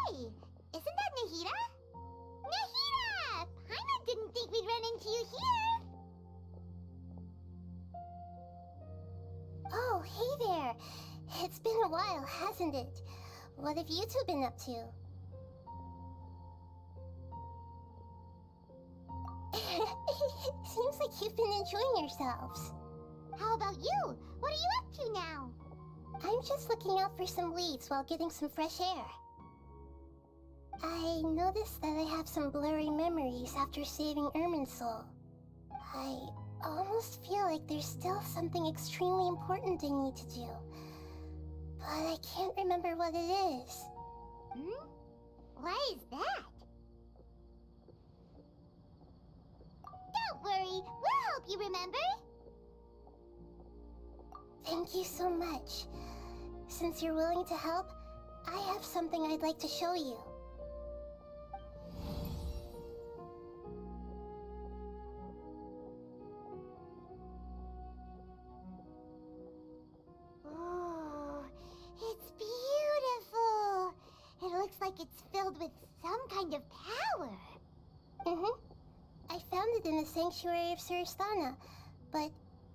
Hey, isn't that Nahida? Nahida! Paimon didn't think we'd run into you here. Oh, hey there. It's been a while, hasn't it? What have you two been up to? Seems like you've been enjoying yourselves. How about you? What are you up to now? I'm just looking out for some leads while getting some fresh air. I noticed that I have some blurry memories after saving Irminsul. I almost feel like there's still something extremely important I need to do. But I can't remember what it is. Hmm? What is that? Don't worry, we'll help you remember. Thank you so much. Since you're willing to help, I have something I'd like to show you. Oh, it's beautiful. It looks like it's filled with some kind of power. I found it in the sanctuary of Suristana, but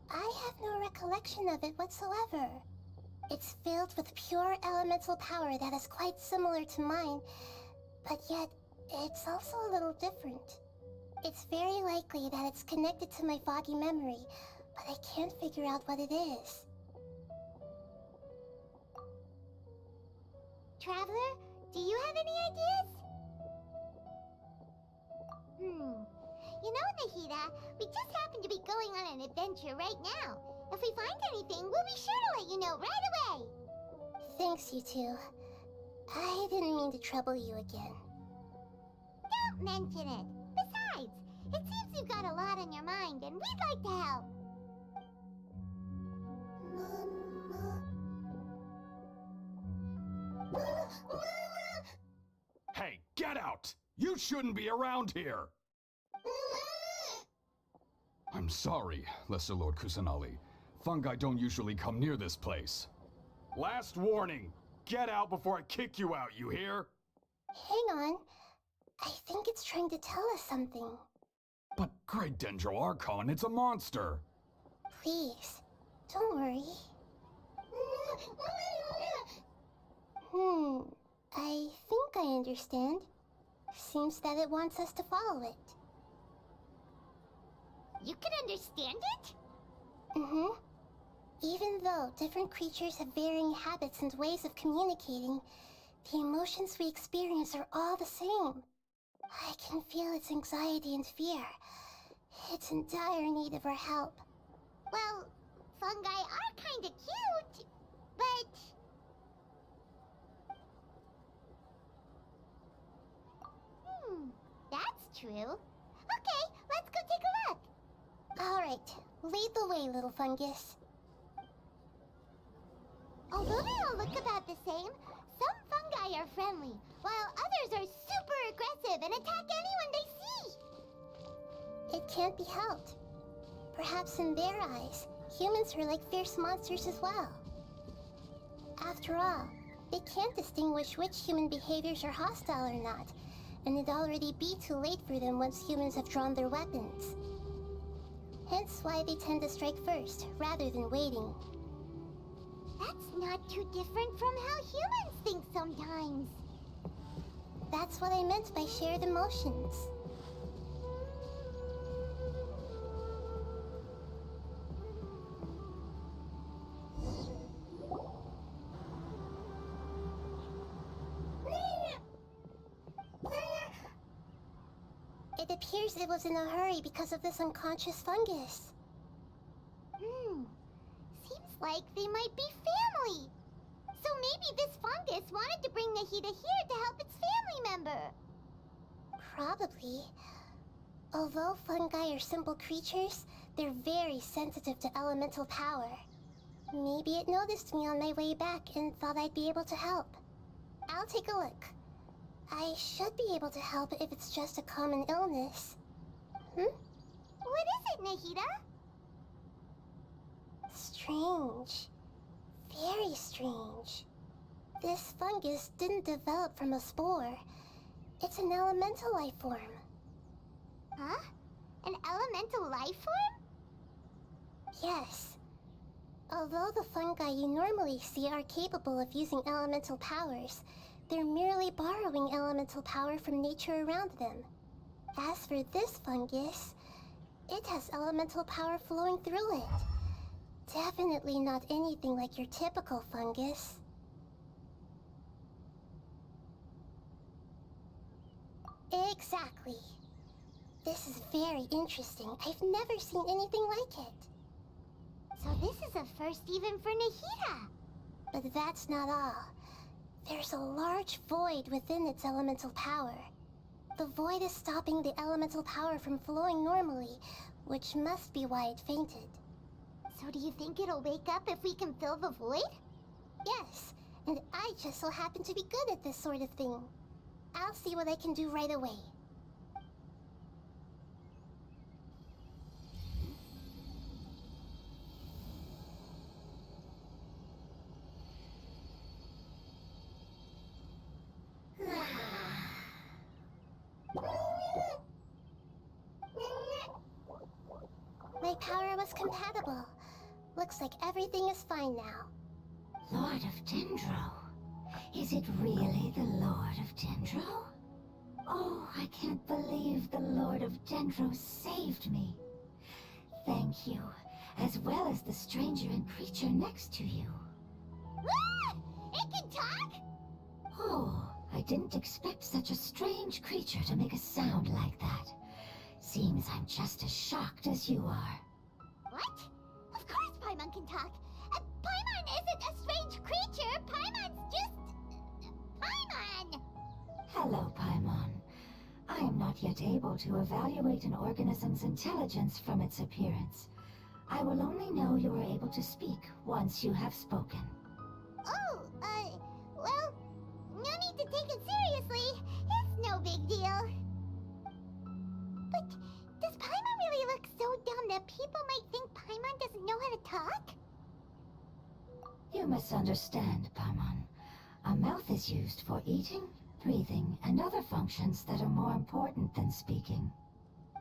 I have no recollection of it whatsoever. It's filled with pure elemental power that is quite similar to mine, but yet it's also a little different. It's very likely that it's connected to my foggy memory, but I can't figure out what it is. Traveler, do you have any ideas? You know, Nahida, we just happen to be going on an adventure right now. If we find anything, we'll be sure to let you know right away. Thanks, you two. I didn't mean to trouble you again. Don't mention it. Besides, it seems you've got a lot on your mind, and we'd like to help. Hey, get out! You shouldn't be around here! I'm sorry, Lesser Lord Kusanali. Fungi don't usually come near this place. Last warning! Get out before I kick you out, you hear? Hang on. I think it's trying to tell us something. But Great Dendro Archon, it's a monster! Please, don't worry. I think I understand. Seems that it wants us to follow it. You can understand it? Even though different creatures have varying habits and ways of communicating, the emotions we experience are all the same. I can feel its anxiety and fear. It's in dire need of our help. Well, fungi are kinda cute, but... that's true. Okay, let's go take a look. Alright, lead the way, little fungus. Although they all look about the same, some fungi are friendly, while others are super aggressive and attack anyone they see. It can't be helped. Perhaps in their eyes, humans are like fierce monsters as well. After all, they can't distinguish which human behaviors are hostile or not, and it'd already be too late for them once humans have drawn their weapons. Hence why they tend to strike first, rather than waiting. That's not too different from how humans think sometimes. That's what I meant by shared emotions. It appears it was in a hurry because of this unconscious fungus. Seems like they might be family. So maybe this fungus wanted to bring Nahida here to help its family member. Probably. Although fungi are simple creatures, they're very sensitive to elemental power. Maybe it noticed me on my way back and thought I'd be able to help. I'll take a look. I should be able to help if it's just a common illness. What is it, Nahida? Strange. Very strange. This fungus didn't develop from a spore. It's an elemental life form. Huh? An elemental life form? Yes. Although the fungi you normally see are capable of using elemental powers, they're merely borrowing elemental power from nature around them. As for this fungus, it has elemental power flowing through it. Definitely not anything like your typical fungus. Exactly. This is very interesting. I've never seen anything like it. So this is a first even for Nahida. But that's not all. There's a large void within its elemental power. The void is stopping the elemental power from flowing normally, which must be why it fainted. So do you think it'll wake up if we can fill the void? Yes, and I just so happen to be good at this sort of thing. I'll see what I can do right away. My power was compatible. Looks like everything is fine now. Lord of Dendro? Is it really the Lord of Dendro? Oh, I can't believe the Lord of Dendro saved me. Thank you, as well as the stranger and creature next to you. Ah! It can talk? Oh, I didn't expect such a strange creature to make a sound like that. Seems I'm just as shocked as you are. What? Of course Paimon can talk. Paimon isn't a strange creature. Paimon's just... Paimon! Hello, Paimon. I am not yet able to evaluate an organism's intelligence from its appearance. I will only know you are able to speak once you have spoken. Oh, well, no need to take it seriously. It's no big deal. But does Paimon really look so dumb that people might think Paimon doesn't know how to talk? You misunderstand, Paimon. A mouth is used for eating, breathing, and other functions that are more important than speaking.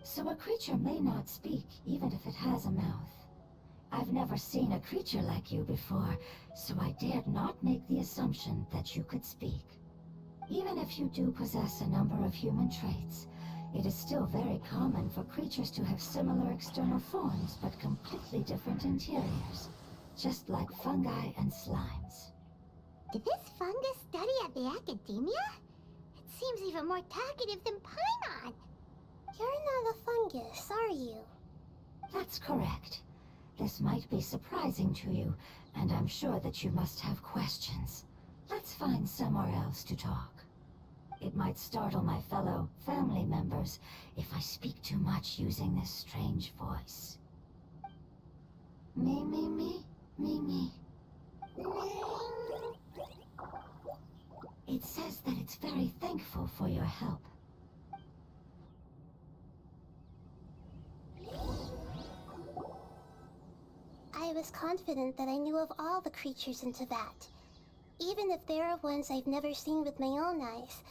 So a creature may not speak, even if it has a mouth. I've never seen a creature like you before, so I dared not make the assumption that you could speak. Even if you do possess a number of human traits, it is still very common for creatures to have similar external forms, but completely different interiors, just like fungi and slimes. Did this fungus study at the academia? It seems even more talkative than Paimon. You're not a fungus, are you? That's correct. This might be surprising to you, and I'm sure that you must have questions. Let's find somewhere else to talk. It might startle my fellow family members if I speak too much using this strange voice. Me, me, me, me, me. It says that it's very thankful for your help. I was confident that I knew of all the creatures in Teyvat. Even if there are ones I've never seen with my own eyes,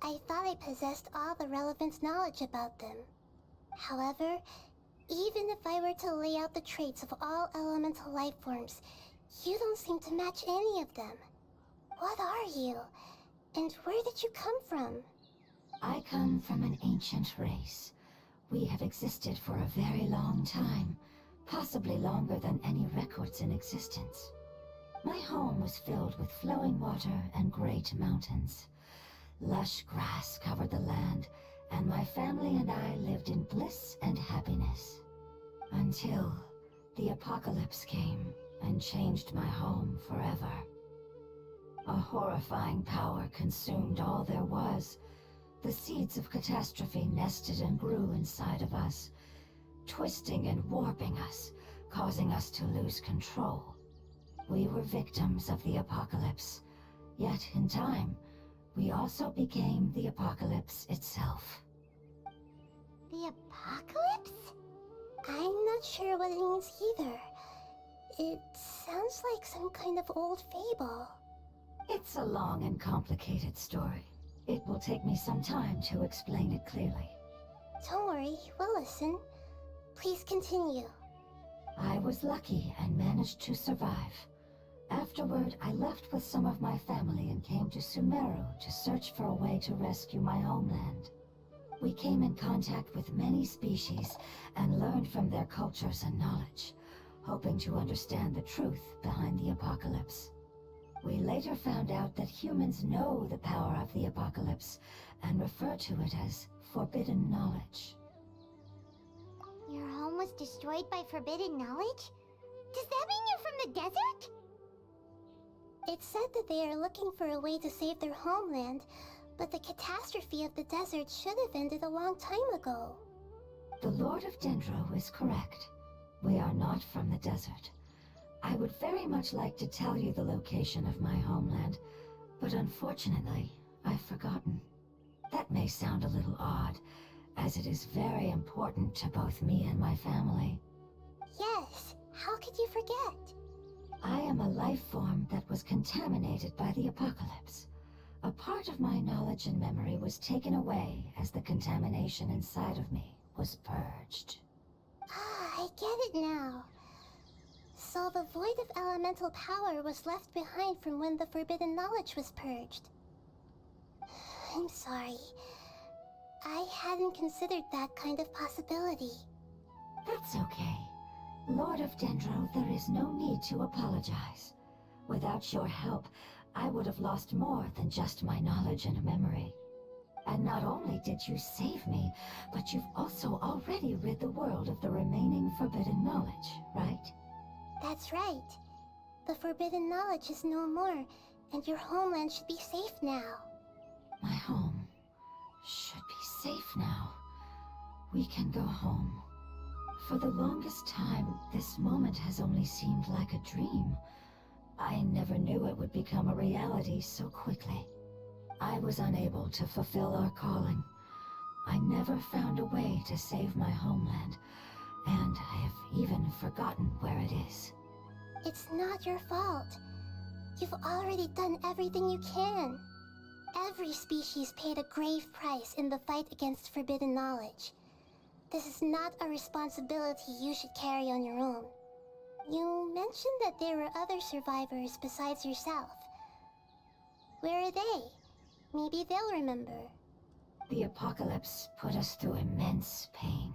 I thought I possessed all the relevant knowledge about them. However, even if I were to lay out the traits of all elemental life forms, you don't seem to match any of them. What are you? And where did you come from? I come from an ancient race. We have existed for a very long time, possibly longer than any records in existence. My home was filled with flowing water and great mountains. Lush grass covered the land, and my family and I lived in bliss and happiness. Until the apocalypse came and changed my home forever. A horrifying power consumed all there was. The seeds of catastrophe nested and grew inside of us, twisting and warping us, causing us to lose control. We were victims of the apocalypse, yet in time, we also became the apocalypse itself. The apocalypse? I'm not sure what it means either. It sounds like some kind of old fable. It's a long and complicated story. It will take me some time to explain it clearly. Don't worry, we'll listen. Please continue. I was lucky and managed to survive. Afterward, I left with some of my family and came to Sumeru to search for a way to rescue my homeland. We came in contact with many species and learned from their cultures and knowledge, hoping to understand the truth behind the apocalypse. We later found out that humans know the power of the apocalypse and refer to it as forbidden knowledge. Your home was destroyed by forbidden knowledge? Does that mean you're from the desert? It said that they are looking for a way to save their homeland, but the catastrophe of the desert should have ended a long time ago. The Lord of Dendro is correct. We are not from the desert. I would very much like to tell you the location of my homeland, but unfortunately, I've forgotten. That may sound a little odd, as it is very important to both me and my family. Yes, how could you forget? I am a life form that was contaminated by the apocalypse. A part of my knowledge and memory was taken away as the contamination inside of me was purged. Ah, I get it now. So the void of elemental power was left behind from when the forbidden knowledge was purged. I'm sorry. I hadn't considered that kind of possibility. That's okay. Lord of Dendro, there is no need to apologize. Without your help, I would have lost more than just my knowledge and memory. And not only did you save me, but you've also already rid the world of the remaining forbidden knowledge, right? That's right. The forbidden knowledge is no more, and your homeland should be safe now. My home should be safe now. We can go home. For the longest time, this moment has only seemed like a dream. I never knew it would become a reality so quickly. I was unable to fulfill our calling. I never found a way to save my homeland, and I have even forgotten where it is. It's not your fault. You've already done everything you can. Every species paid a grave price in the fight against forbidden knowledge. This is not a responsibility you should carry on your own. You mentioned that there were other survivors besides yourself. Where are they? Maybe they'll remember. The apocalypse put us through immense pain.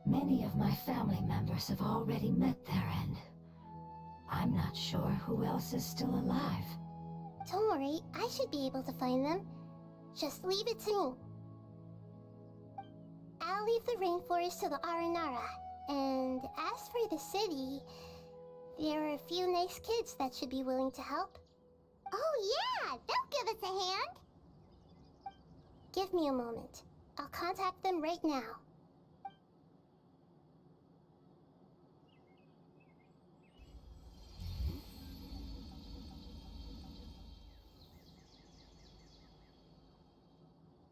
Many of my family members have already met their end. I'm not sure who else is still alive. Don't worry, I should be able to find them. Just leave it to me. I'll leave the rainforest to the Aranara. And as for the city, there are a few nice kids that should be willing to help. Oh yeah, they'll give us a hand. Give me a moment. I'll contact them right now.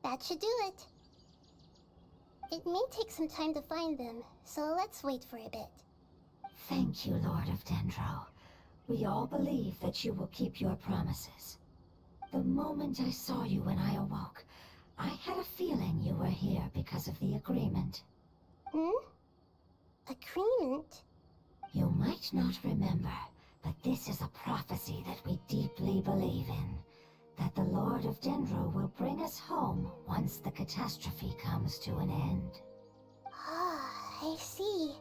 That should do it. It may take some time to find them, so let's wait for a bit. Thank you, Lord of Dendro. We all believe that you will keep your promises. The moment I saw you when I awoke, I had a feeling you were here because of the agreement. Agreement? You might not remember, but this is a prophecy that we deeply believe in. That the Lord of Dendro will bring us home once the catastrophe comes to an end. Ah, I see.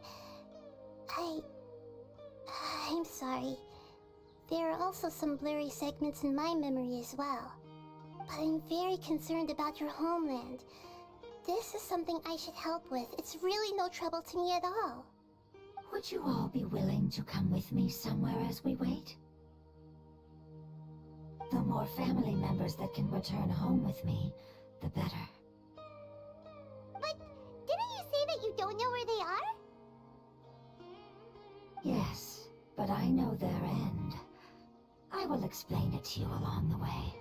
I'm sorry. There are also some blurry segments in my memory as well. but I'm very concerned about your homeland. This is something I should help with. It's really no trouble to me at all. Would you all be willing to come with me somewhere as we wait? The more family members that can return home with me, the better. But didn't you say that you don't know where they are? Yes, but I know their end. I will explain it to you along the way.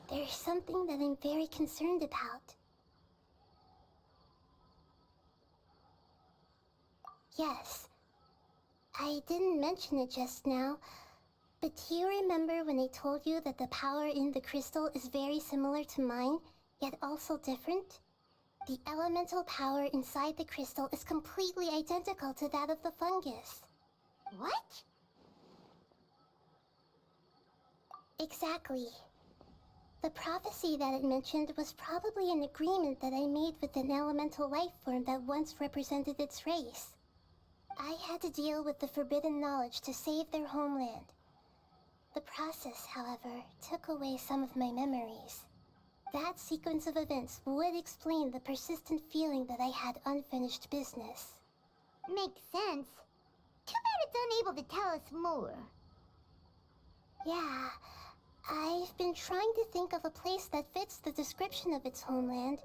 There's something that I'm very concerned about. Yes. I didn't mention it just now, but do you remember when I told you that the power in the crystal is very similar to mine, yet also different? The elemental power inside the crystal is completely identical to that of the fungus. What? Exactly. The prophecy that it mentioned was probably an agreement that I made with an elemental life form that once represented its race. I had to deal with the forbidden knowledge to save their homeland. The process, however, took away some of my memories. That sequence of events would explain the persistent feeling that I had unfinished business. Makes sense. Too bad it's unable to tell us more. Yeah, I've been trying to think of a place that fits the description of its homeland,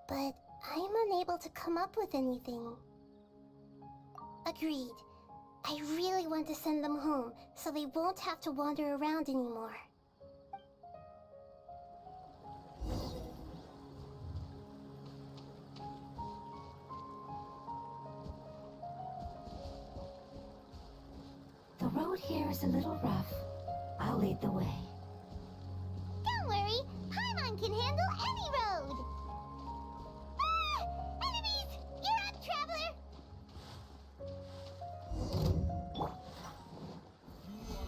but I'm unable to come up with anything. Agreed. I really want to send them home, so they won't have to wander around anymore. The road here is a little rough. I'll lead the way. Don't worry, Paimon can handle any road! Ah! Enemies! You're up, traveler!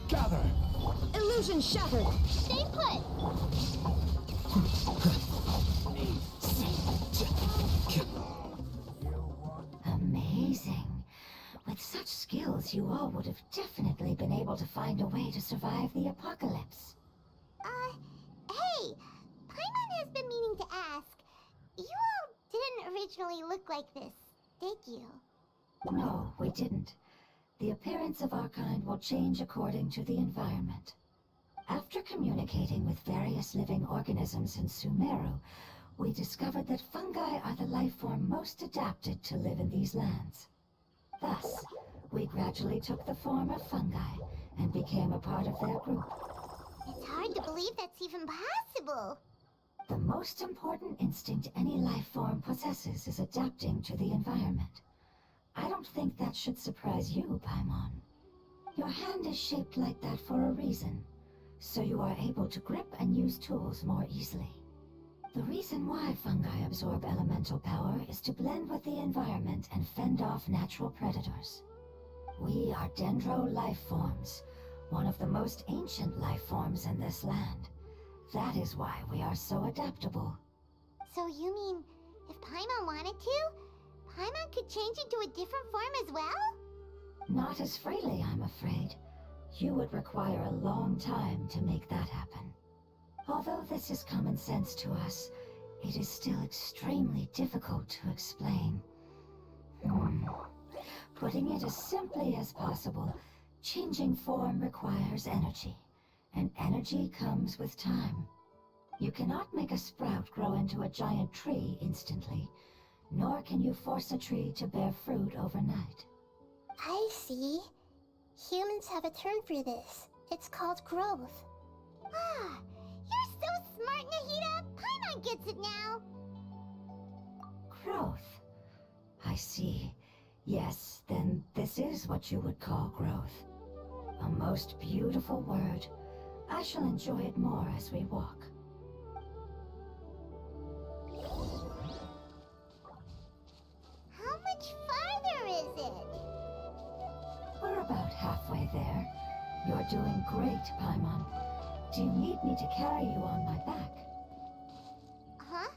Gather! Illusion shattered! Stay put! Amazing. With such skills, you all would have definitely been able to find a way to survive the apocalypse. Hey! Paimon has been meaning to ask. You all didn't originally look like this, did you? No, we didn't. The appearance of our kind will change according to the environment. After communicating with various living organisms in Sumeru, we discovered that fungi are the life form most adapted to live in these lands. Thus, we gradually took the form of fungi and became a part of their group. It's hard to believe that's even possible. The most important instinct any life form possesses is adapting to the environment. I don't think that should surprise you, Paimon. Your hand is shaped like that for a reason, so you are able to grip and use tools more easily. The reason why fungi absorb elemental power is to blend with the environment and fend off natural predators. We are dendro life forms, one of the most ancient life forms in this land. That is why we are so adaptable. So you mean, if Paimon wanted to, Paimon could change into a different form as well? Not as freely, I'm afraid. You would require a long time to make that happen. Although this is common sense to us, it is still extremely difficult to explain. Putting it as simply as possible, changing form requires energy, and energy comes with time. You cannot make a sprout grow into a giant tree instantly, nor can you force a tree to bear fruit overnight. I see. Humans have a term for this. It's called growth. Ah, you're so smart, Nahida! Paimon gets it now! Growth. I see. Yes, then this is what you would call growth. A most beautiful word. I shall enjoy it more as we walk. You're doing great, Paimon. Do you need me to carry you on my back? Huh?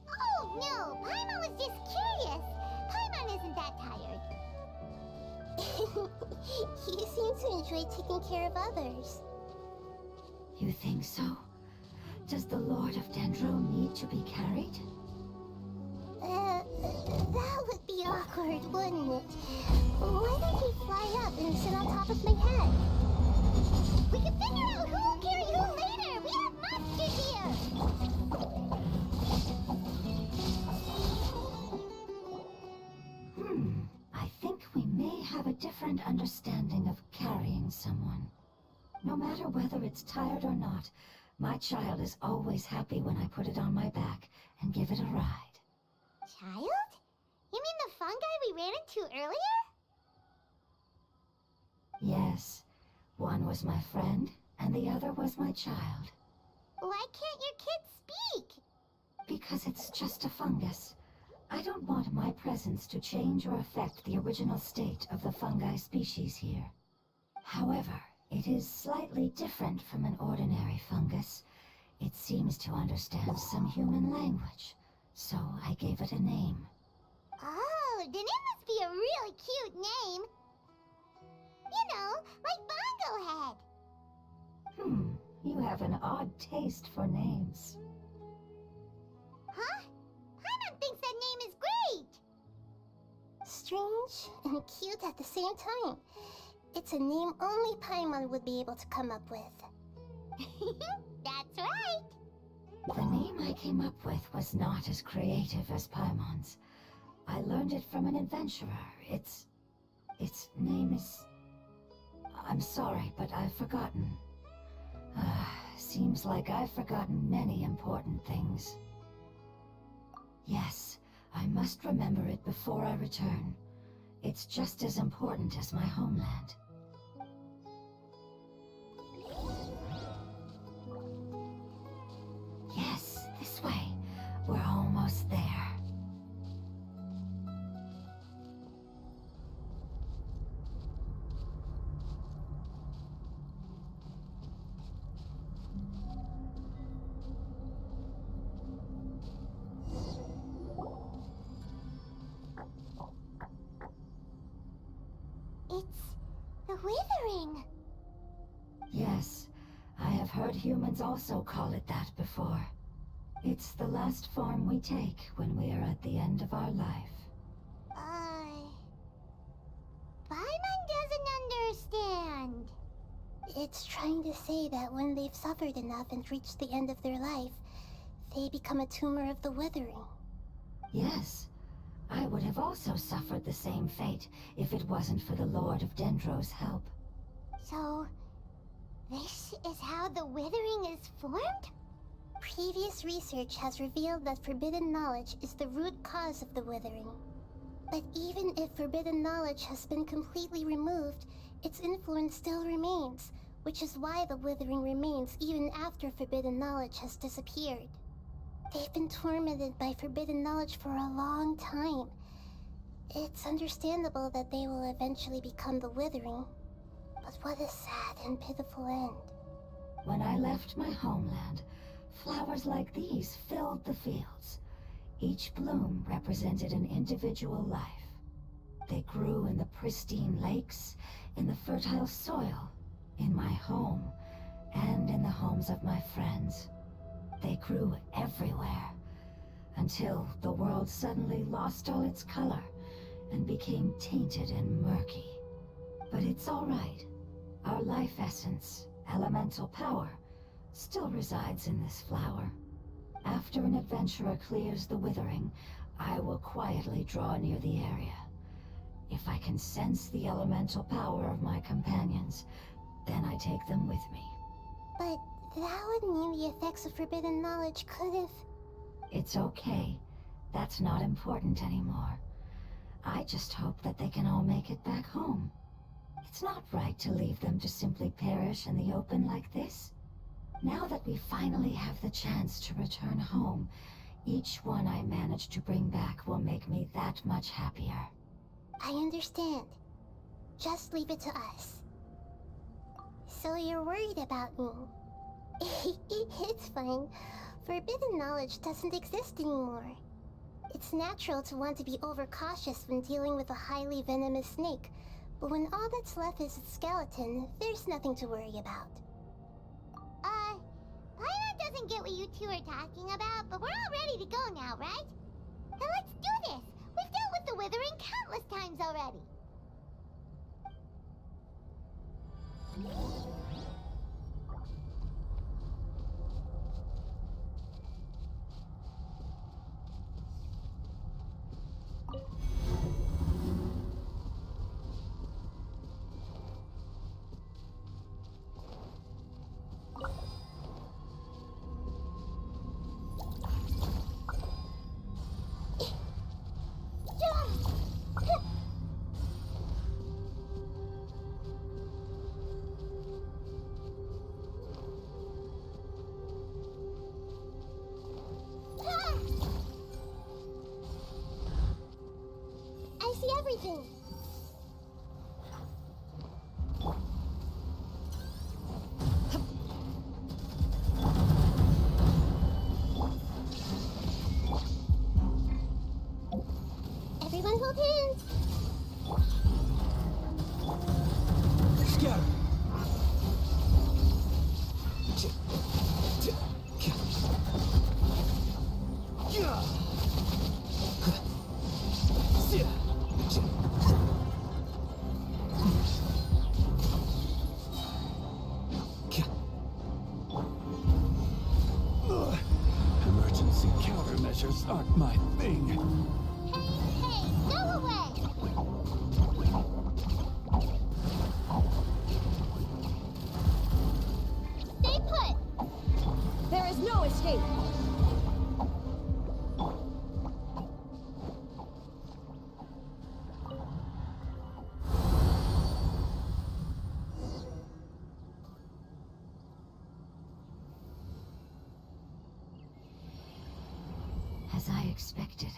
Oh, no! Paimon was just curious! Paimon isn't that tired. You seem to enjoy taking care of others. You think so? Does the Lord of Dendro need to be carried? That would be awkward, wouldn't it? Why don't you fly up and sit on top of my head? We can figure out who'll carry who later! We have monsters here! I think we may have a different understanding of carrying someone. No matter whether it's tired or not, my child is always happy when I put it on my back and give it a ride. Child? You mean the fungi we ran into earlier? Yes, one was my friend, and the other was my child. Why can't your kid speak? Because it's just a fungus. I don't want my presence to change or affect the original state of the fungi species here. However, it is slightly different from an ordinary fungus. It seems to understand some human language, so I gave it a name. Oh, then it must be a really cute name. You know, like Bongo Head. You have an odd taste for names. Huh? Paimon thinks that name is great! Strange and cute at the same time. It's a name only Paimon would be able to come up with. That's right! The name I came up with was not as creative as Paimon's. I learned it from an adventurer. Its name is... I'm sorry, but I've forgotten. Seems like I've forgotten many important things. Yes, I must remember it before I return. It's just as important as my homeland. Yes, this way. We're almost there. It's the withering. Yes, I have heard humans also call it that before. It's the last form we take when we are at the end of our life. Paimon doesn't understand. It's trying to say that when they've suffered enough and reached the end of their life, they become a tumor of the withering. Yes, I would have also suffered the same fate if it wasn't for the Lord of Dendro's help. So, this is how the withering is formed? Previous research has revealed that forbidden knowledge is the root cause of the withering. But even if forbidden knowledge has been completely removed, its influence still remains, which is why the withering remains even after forbidden knowledge has disappeared. They've been tormented by forbidden knowledge for a long time. It's understandable that they will eventually become the withering. But what a sad and pitiful end. When I left my homeland, flowers like these filled the fields. Each bloom represented an individual life. They grew in the pristine lakes, in the fertile soil, in my home, and in the homes of my friends. They grew everywhere, until the world suddenly lost all its color and became tainted and murky. But it's all right. Our life essence, elemental power, still resides in this flower. After an adventurer clears the withering, I will quietly draw near the area. If I can sense the elemental power of my companions, then I take them with me. But that would mean the effects of forbidden knowledge could have... It's okay. That's not important anymore. I just hope that they can all make it back home. It's not right to leave them to simply perish in the open like this. Now that we finally have the chance to return home, each one I manage to bring back will make me that much happier. I understand. Just leave it to us. So you're worried about me. It's fine. Forbidden knowledge doesn't exist anymore. It's natural to want to be overcautious when dealing with a highly venomous snake, but when all that's left is its skeleton, there's nothing to worry about. Paimon doesn't get what you two are talking about, but we're all ready to go now, right? Then let's do this! We've dealt with the Withering countless times already! I see everything! Everyone hold hands! Scatter! Emergency countermeasures aren't my thing. Hey, go away! Stay put! There is no escape! As I expected,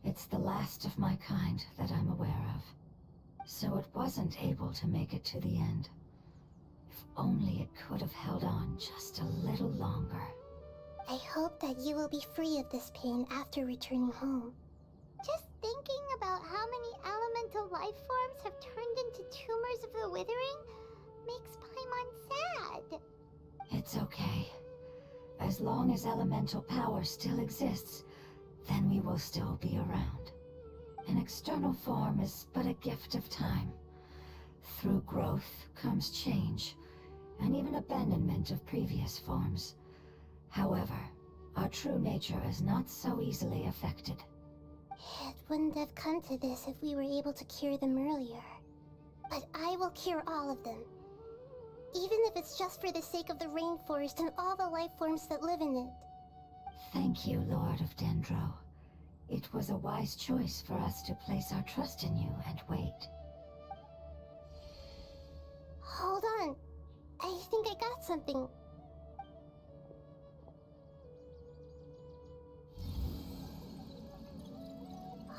it's the last of my kind that I'm aware of. So it wasn't able to make it to the end. If only it could have held on just a little longer. I hope that you will be free of this pain after returning home. Just thinking about how many elemental life forms have turned into tumors of the Withering makes Paimon sad. It's okay. As long as elemental power still exists, then we will still be around. An external form is but a gift of time. Through growth comes change, and even abandonment of previous forms. However, our true nature is not so easily affected. It wouldn't have come to this if we were able to cure them earlier. But I will cure all of them. Even if it's just for the sake of the rainforest and all the life forms that live in it. Thank you, Lord of Dendro. It was a wise choice for us to place our trust in you and wait. Hold on. I think I got something.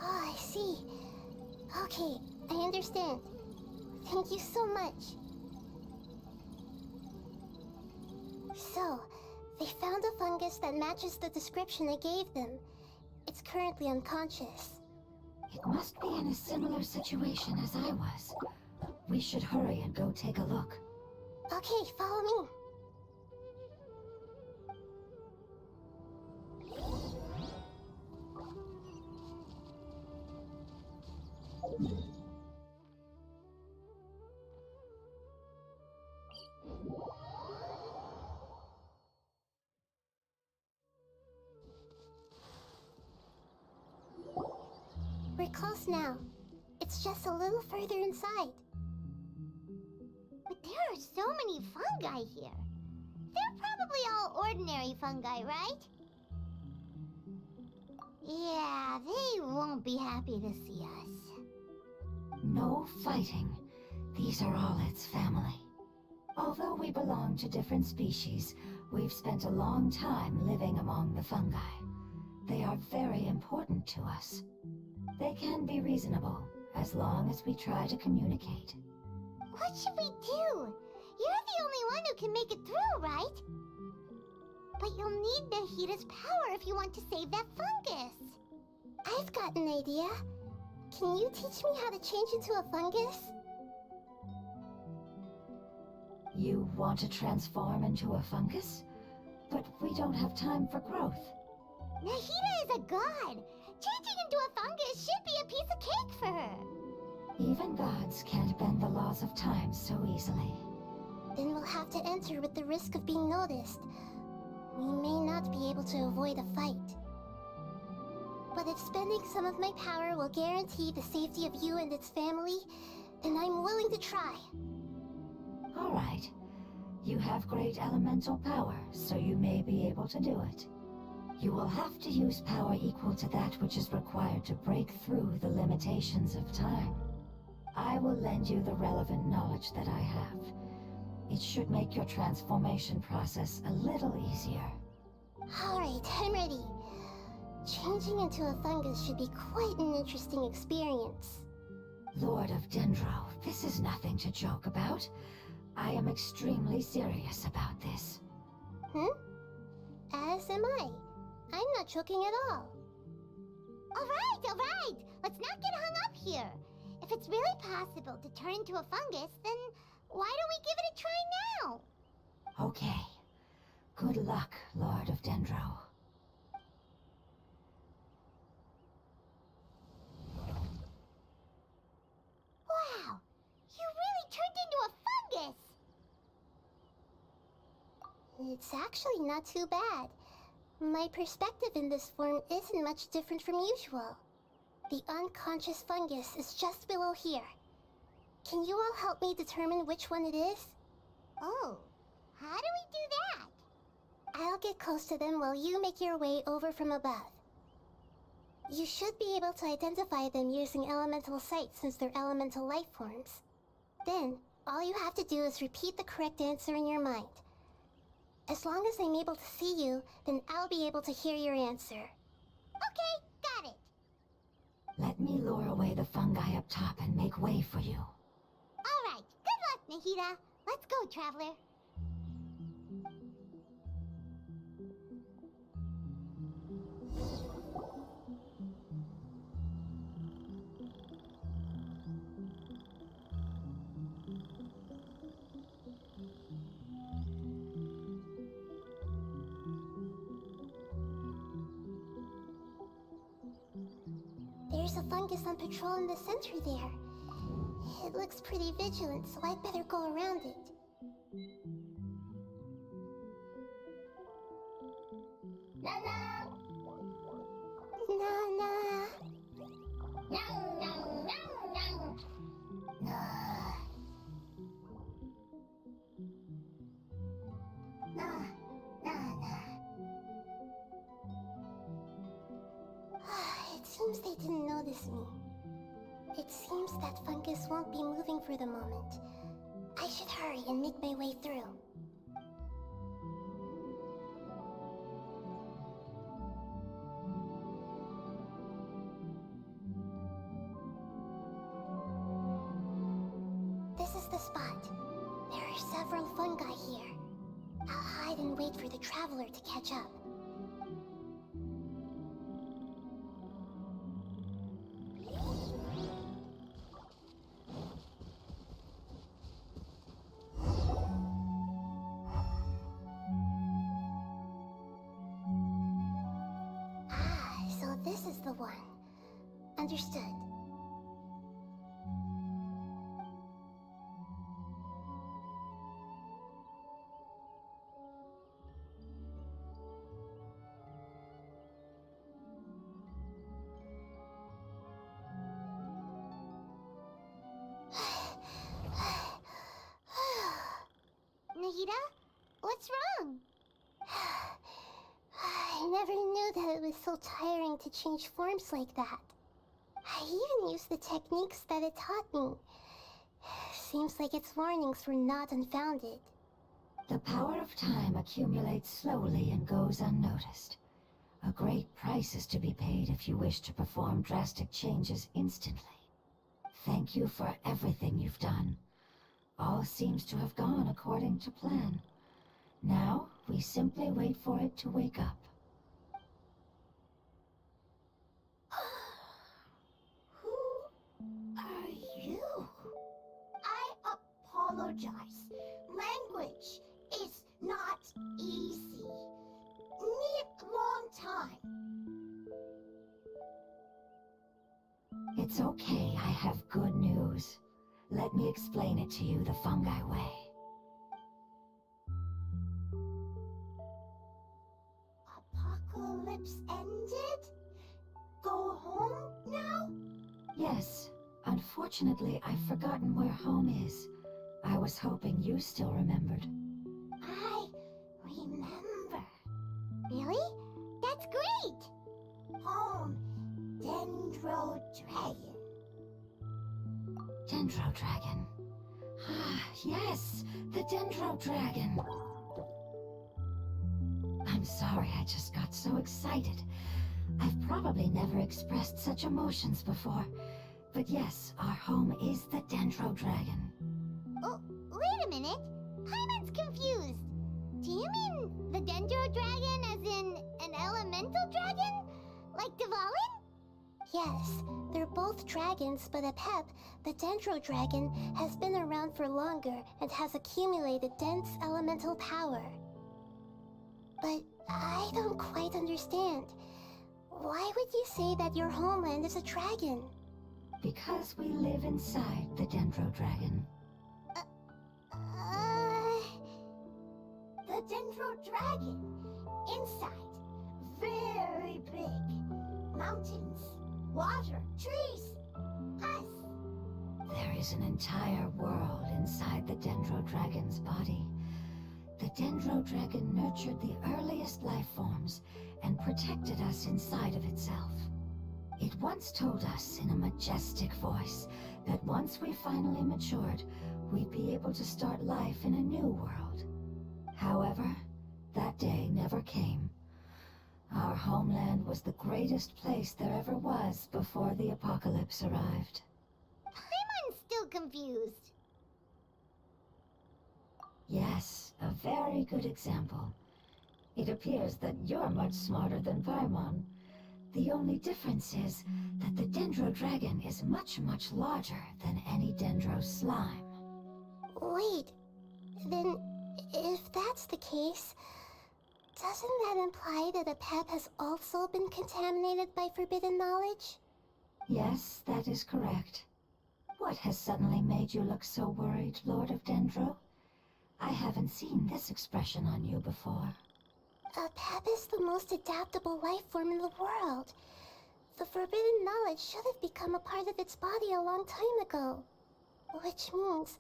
Oh, I see. Okay, I understand. Thank you so much. So, they found a fungus that matches the description I gave them. It's currently unconscious. It must be in a similar situation as I was. We should hurry and go take a look. Okay, follow me. We're close now. It's just a little further inside. But there are so many fungi here. They're probably all ordinary fungi, right? Yeah, they won't be happy to see us. No fighting. These are all its family. Although we belong to different species, we've spent a long time living among the fungi. They are very important to us. They can be reasonable, as long as we try to communicate. What should we do? You're the only one who can make it through, right? But you'll need Nahida's power if you want to save that fungus. I've got an idea. Can you teach me how to change into a fungus? You want to transform into a fungus? But we don't have time for growth. Nahida is a god. Changing into a fungus should be a piece of cake for her. Even gods can't bend the laws of time so easily. Then we'll have to enter with the risk of being noticed. We may not be able to avoid a fight. But if spending some of my power will guarantee the safety of you and its family, then I'm willing to try. All right. You have great elemental power, so you may be able to do it. You will have to use power equal to that which is required to break through the limitations of time. I will lend you the relevant knowledge that I have. It should make your transformation process a little easier. Alright, I'm ready. Changing into a fungus should be quite an interesting experience. Lord of Dendro, this is nothing to joke about. I am extremely serious about this. As am I. I'm not joking at all. Alright! Let's not get hung up here. If it's really possible to turn into a fungus, then why don't we give it a try now? Okay. Good luck, Lord of Dendro. Wow! You really turned into a fungus! It's actually not too bad. My perspective in this form isn't much different from usual. The unconscious fungus is just below here. Can you all help me determine which one it is? Oh, how do we do that? I'll get close to them while you make your way over from above. You should be able to identify them using elemental sight since they're elemental life forms. Then, all you have to do is repeat the correct answer in your mind. As long as I'm able to see you, then I'll be able to hear your answer. Okay, got it. Let me lure away the fungi up top and make way for you. Alright, good luck, Nahida. Let's go, Traveler. There's a fungus on patrol in the center there. It looks pretty vigilant, so I'd better go around it. Nana! Nana! No, no, no, no! No. Nana. It seems they didn't notice me. It seems that fungus won't be moving for the moment. I should hurry and make my way through. This is the spot. There are several fungi here. I'll hide and wait for the traveler to catch up. So this is the one. Understood. Nahida? What's wrong? I never knew that it was so tiring to change forms like that. I even used the techniques that it taught me. Seems like its warnings were not unfounded. The power of time accumulates slowly and goes unnoticed. A great price is to be paid if you wish to perform drastic changes instantly. Thank you for everything you've done. All seems to have gone according to plan. Now, we simply wait for it to wake up. Who are you? I apologize. Language is not easy. Need long time. It's okay, I have good news. Let me explain it to you the fungi way. Apocalypse ended? Go home now? Yes. Unfortunately, I've forgotten where home is. I was hoping you still remembered. I remember. Really? That's great! Home, Dendro Dragon. Dendro Dragon. Ah, yes! The Dendro Dragon! I'm sorry, I just got so excited. I've probably never expressed such emotions before. But yes, our home is the Dendro Dragon. Oh, wait a minute. Paimon's confused. Do you mean the Dendro Dragon as in an elemental dragon? Like Dvalin? Yes, they're both dragons, but Apep, the Dendro Dragon, has been around for longer and has accumulated dense elemental power. But I don't quite understand. Why would you say that your homeland is a dragon? Because we live inside the Dendro Dragon. The Dendro Dragon. Inside. Very big. Mountains, water, trees. Us. There is an entire world inside the Dendro Dragon's body. The Dendro Dragon nurtured the earliest life forms and protected us inside of itself. It once told us in a majestic voice that once we finally matured, we'd be able to start life in a new world. However, that day never came. Our homeland was the greatest place there ever was before the apocalypse arrived. Paimon's still confused. Yes, a very good example. It appears that you're much smarter than Paimon. The only difference is that the Dendro Dragon is much, much larger than any Dendro slime. Wait, then if that's the case, doesn't that imply that Apep has also been contaminated by forbidden knowledge? Yes, that is correct. What has suddenly made you look so worried, Lord of Dendro? I haven't seen this expression on you before. Apep is the most adaptable life form in the world. The forbidden knowledge should have become a part of its body a long time ago. Which means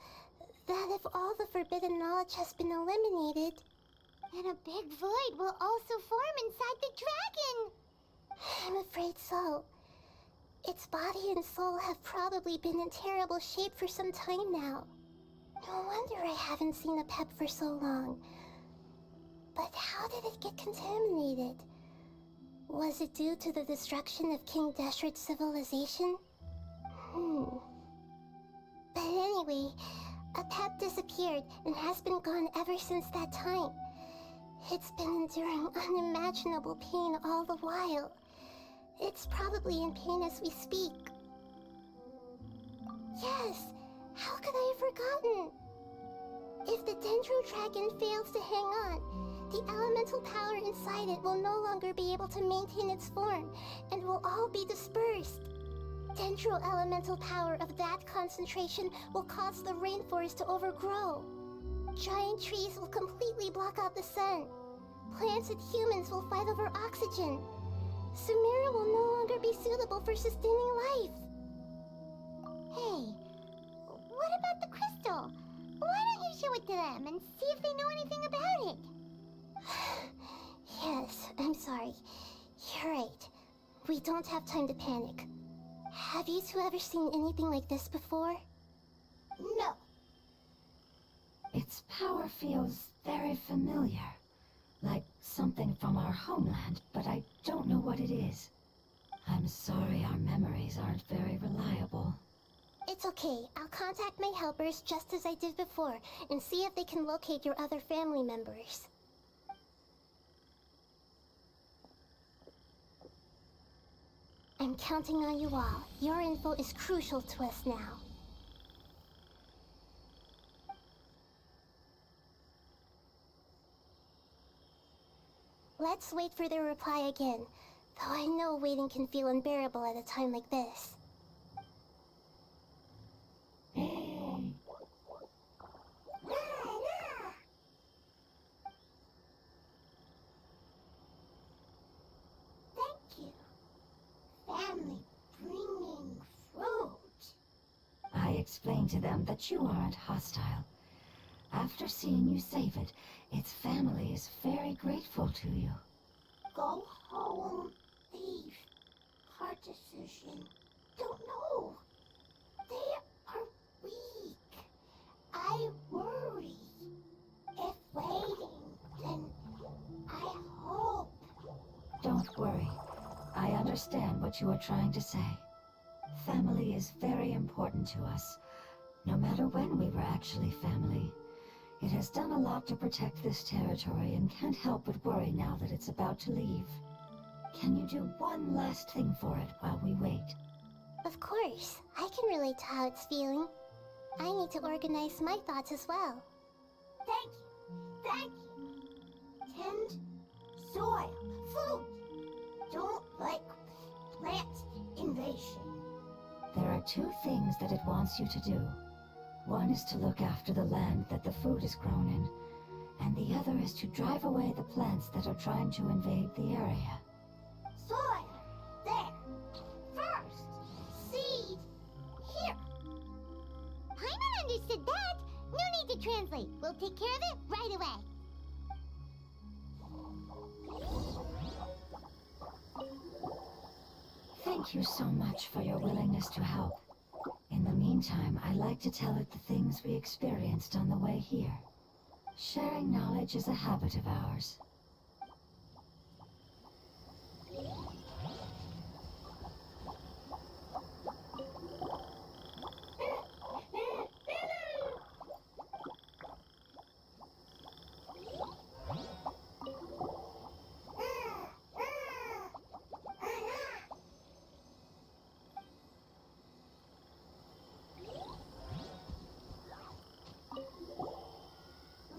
that if all the forbidden knowledge has been eliminated, then a big void will also form inside the dragon! I'm afraid so. Its body and soul have probably been in terrible shape for some time now. No wonder I haven't seen Apep for so long. But how did it get contaminated? Was it due to the destruction of King Deshret's civilization? But anyway, Apep disappeared and has been gone ever since that time. It's been enduring unimaginable pain all the while. It's probably in pain as we speak. Yes, how could I have forgotten? If the Dendro Dragon fails to hang on, the elemental power inside it will no longer be able to maintain its form, and will all be dispersed. Dendro elemental power of that concentration will cause the rainforest to overgrow. Giant trees will completely block out the sun. Plants and humans will fight over oxygen. Sumeria will no longer be suitable for sustaining life. Hey, what about the crystal? Why don't you show it to them and see if they know anything about it? Yes, I'm sorry. You're right. We don't have time to panic. Have you two ever seen anything like this before? No. Its power feels very familiar. Like something from our homeland, but I don't know what it is. I'm sorry our memories aren't very reliable. It's It's okay. I'll contact my helpers just as I did before and see if they can locate your other family members. I'm counting on you all. Your info is crucial to us now. Let's wait for their reply again, though I know waiting can feel unbearable at a time like this. Thank you. Family bringing fruit. I explained to them that you aren't hostile. After seeing you save it, its family is very grateful to you. Go home, leave. Hard decision. Don't know. They are weak. I worry. If waiting, then I hope. Don't worry. I understand what you are trying to say. Family is very important to us, no matter when we were actually family. It has done a lot to protect this territory and can't help but worry now that it's about to leave. Can you do one last thing for it while we wait? Of course. I can relate to how it's feeling. I need to organize my thoughts as well. Thank you. Thank you. Tend soil, food. Don't like plant invasion. There are two things that it wants you to do. One is to look after the land that the food is grown in, and the other is to drive away the plants that are trying to invade the area. Soil. There. First. Seed. Here. Paimon understood that. No need to translate. We'll take care of it right away. Thank you so much for your willingness to help. In the meantime, I like to tell it the things we experienced on the way here. Sharing knowledge is a habit of ours.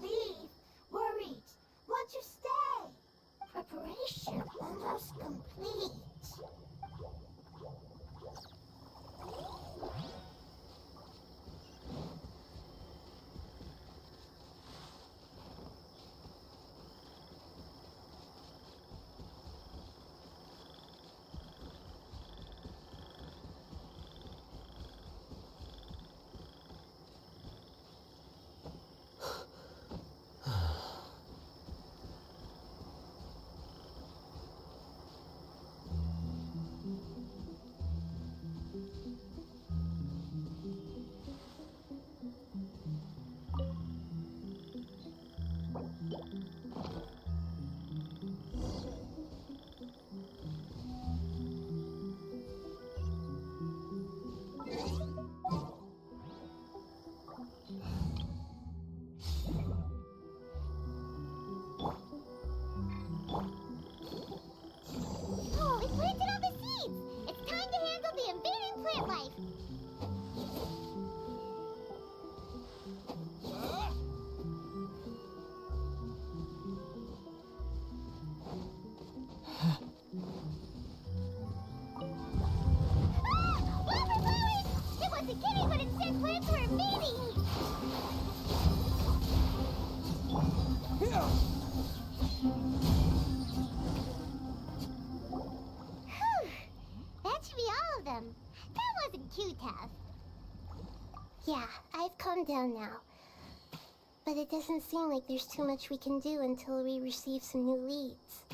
Leave. Worried. Want to stay. Preparation almost complete. Oh, it planted all the seeds! It's time to handle the invading plant life! Ah! Wildflowers! It wasn't kidding when it said plants were invading! Whew. That should be all of them. That wasn't too tough. Yeah, I've calmed down now. But it doesn't seem like there's too much we can do until we receive some new leads.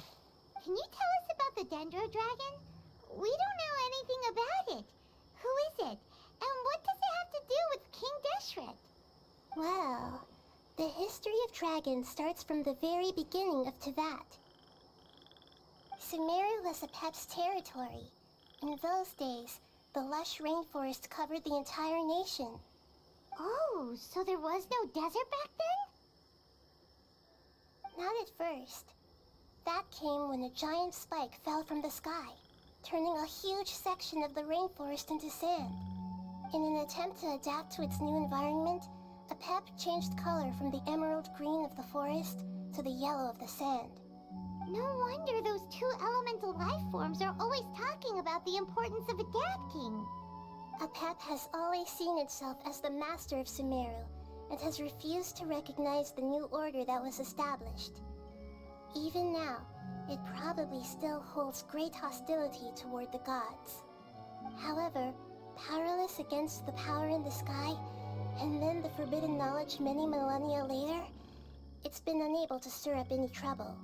Can you tell us about the Dendro Dragon? We don't know anything about it. Who is it? And what does it have to do with King Deshret? Well, the history of dragons starts from the very beginning of Tevat. Sumeru was a pet's territory. In those days, The lush rainforest covered the entire nation. Oh, so there was no desert back then? Not at first. That came when a giant spike fell from the sky, turning a huge section of the rainforest into sand. In an attempt to adapt to its new environment, Apep changed color from the emerald green of the forest to the yellow of the sand. No wonder those two elemental life forms are always talking about the importance of adapting. Apep has always seen itself as the master of Sumeru, and has refused to recognize the new order that was established. Even now, it probably still holds great hostility toward the gods. However, powerless against the power in the sky, and then the forbidden knowledge many millennia later, it's been unable to stir up any trouble.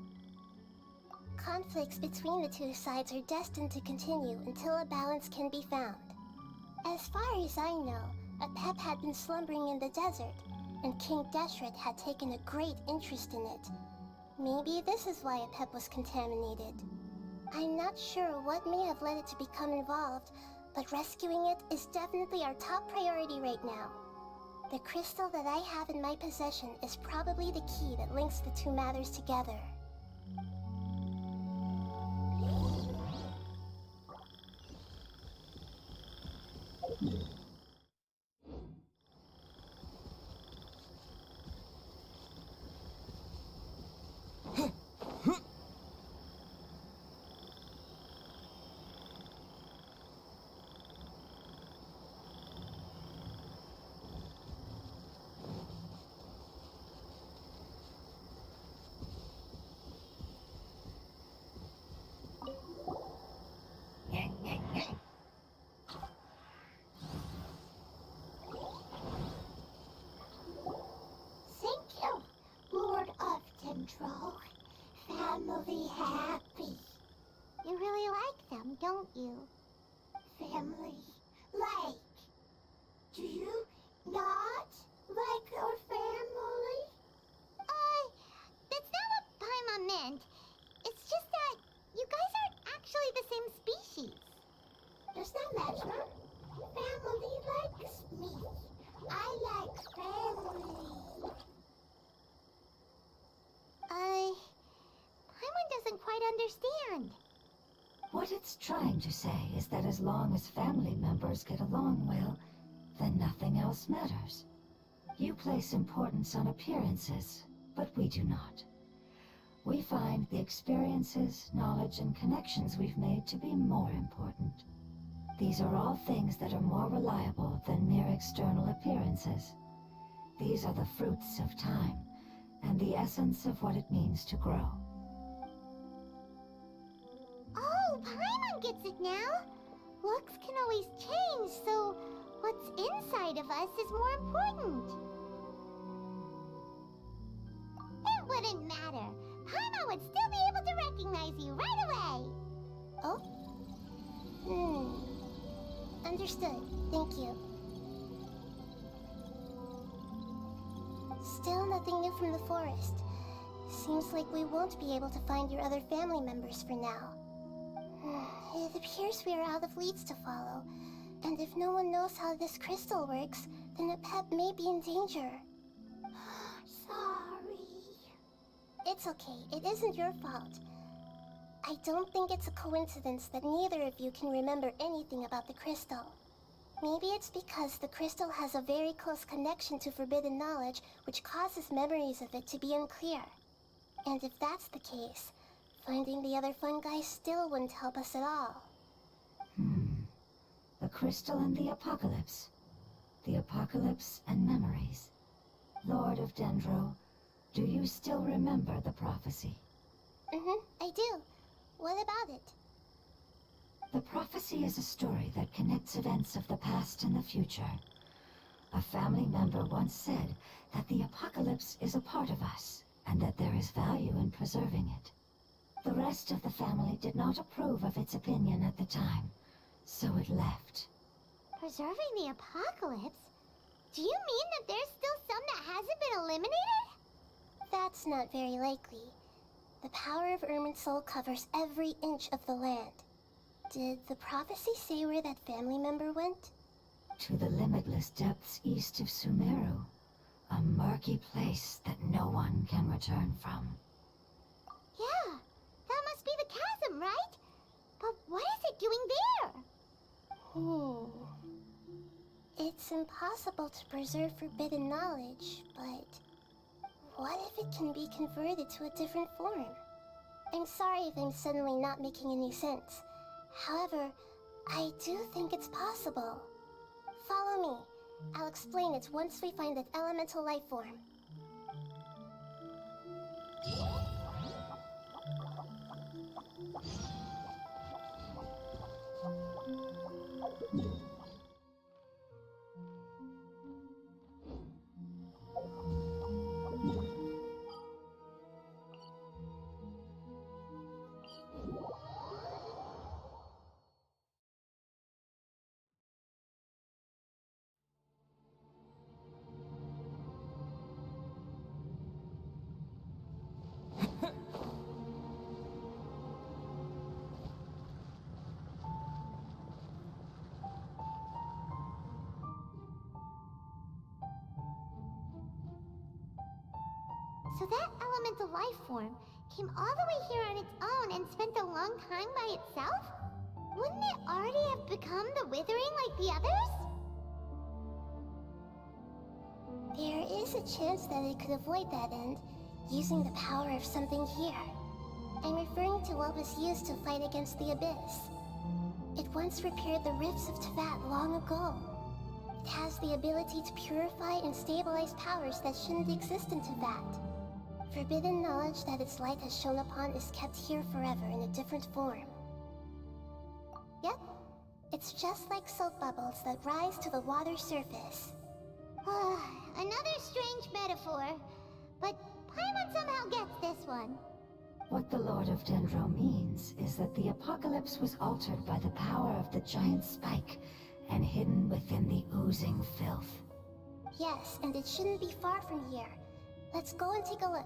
Conflicts between the two sides are destined to continue until a balance can be found. As far as I know, Apep had been slumbering in the desert, and King Deshret had taken a great interest in it. Maybe this is why Apep was contaminated. I'm not sure what may have led it to become involved, but rescuing it is definitely our top priority right now. The crystal that I have in my possession is probably the key that links the two matters together. Thank you, Lord of Dendro. Family happy. You really like them, don't you? Family like. Do you not like your family? That's not what Paimon meant. It's just that you guys aren't actually the same species. Does that matter? Family likes me. I like family. Paimon doesn't quite understand. What it's trying to say is that as long as family members get along well, then nothing else matters. You place importance on appearances, but we do not. We find the experiences, knowledge, and connections we've made to be more important. These are all things that are more reliable than mere external appearances. These are the fruits of time, and the essence of what it means to grow. Oh, Paimon gets it now. Looks can always change, so what's inside of us is more important. It wouldn't matter. Paimon would still be able to recognize you right away. Oh? Understood. Thank you. Still nothing new from the forest. Seems like we won't be able to find your other family members for now. It appears we are out of leads to follow. And if no one knows how this crystal works, then Apep may be in danger. Sorry. It's okay. It isn't your fault. I don't think it's a coincidence that neither of you can remember anything about the crystal. Maybe it's because the crystal has a very close connection to forbidden knowledge, which causes memories of it to be unclear. And if that's the case, finding the other fungi still wouldn't help us at all. The crystal and the apocalypse. The apocalypse and memories. Lord of Dendro, do you still remember the prophecy? I do. What about it? The prophecy is a story that connects events of the past and the future. A family member once said that the apocalypse is a part of us, and that there is value in preserving it. The rest of the family did not approve of its opinion at the time, so it left. Preserving the apocalypse? Do you mean that there's still some that hasn't been eliminated? That's not very likely. The power of Irminsul covers every inch of the land. Did the prophecy say where that family member went? To the limitless depths east of Sumeru. A murky place that no one can return from. Yeah, that must be the chasm, right? But what is it doing there? It's impossible to preserve forbidden knowledge, but what if it can be converted to a different form? I'm sorry if I'm suddenly not making any sense. However, I do think it's possible. Follow me. I'll explain it once we find that elemental life form. So that elemental life form came all the way here on its own and spent a long time by itself? Wouldn't it already have become the Withering like the others? There is a chance that it could avoid that end, using the power of something here. I'm referring to what was used to fight against the Abyss. It once repaired the rifts of Teyvat long ago. It has the ability to purify and stabilize powers that shouldn't exist in Teyvat. Forbidden knowledge that its light has shone upon is kept here forever in a different form. Yep, it's just like soap bubbles that rise to the water surface. Another strange metaphor, but Paimon somehow gets this one. What the Lord of Dendro means is that the apocalypse was altered by the power of the giant spike and hidden within the oozing filth. Yes, and it shouldn't be far from here. Let's go and take a look.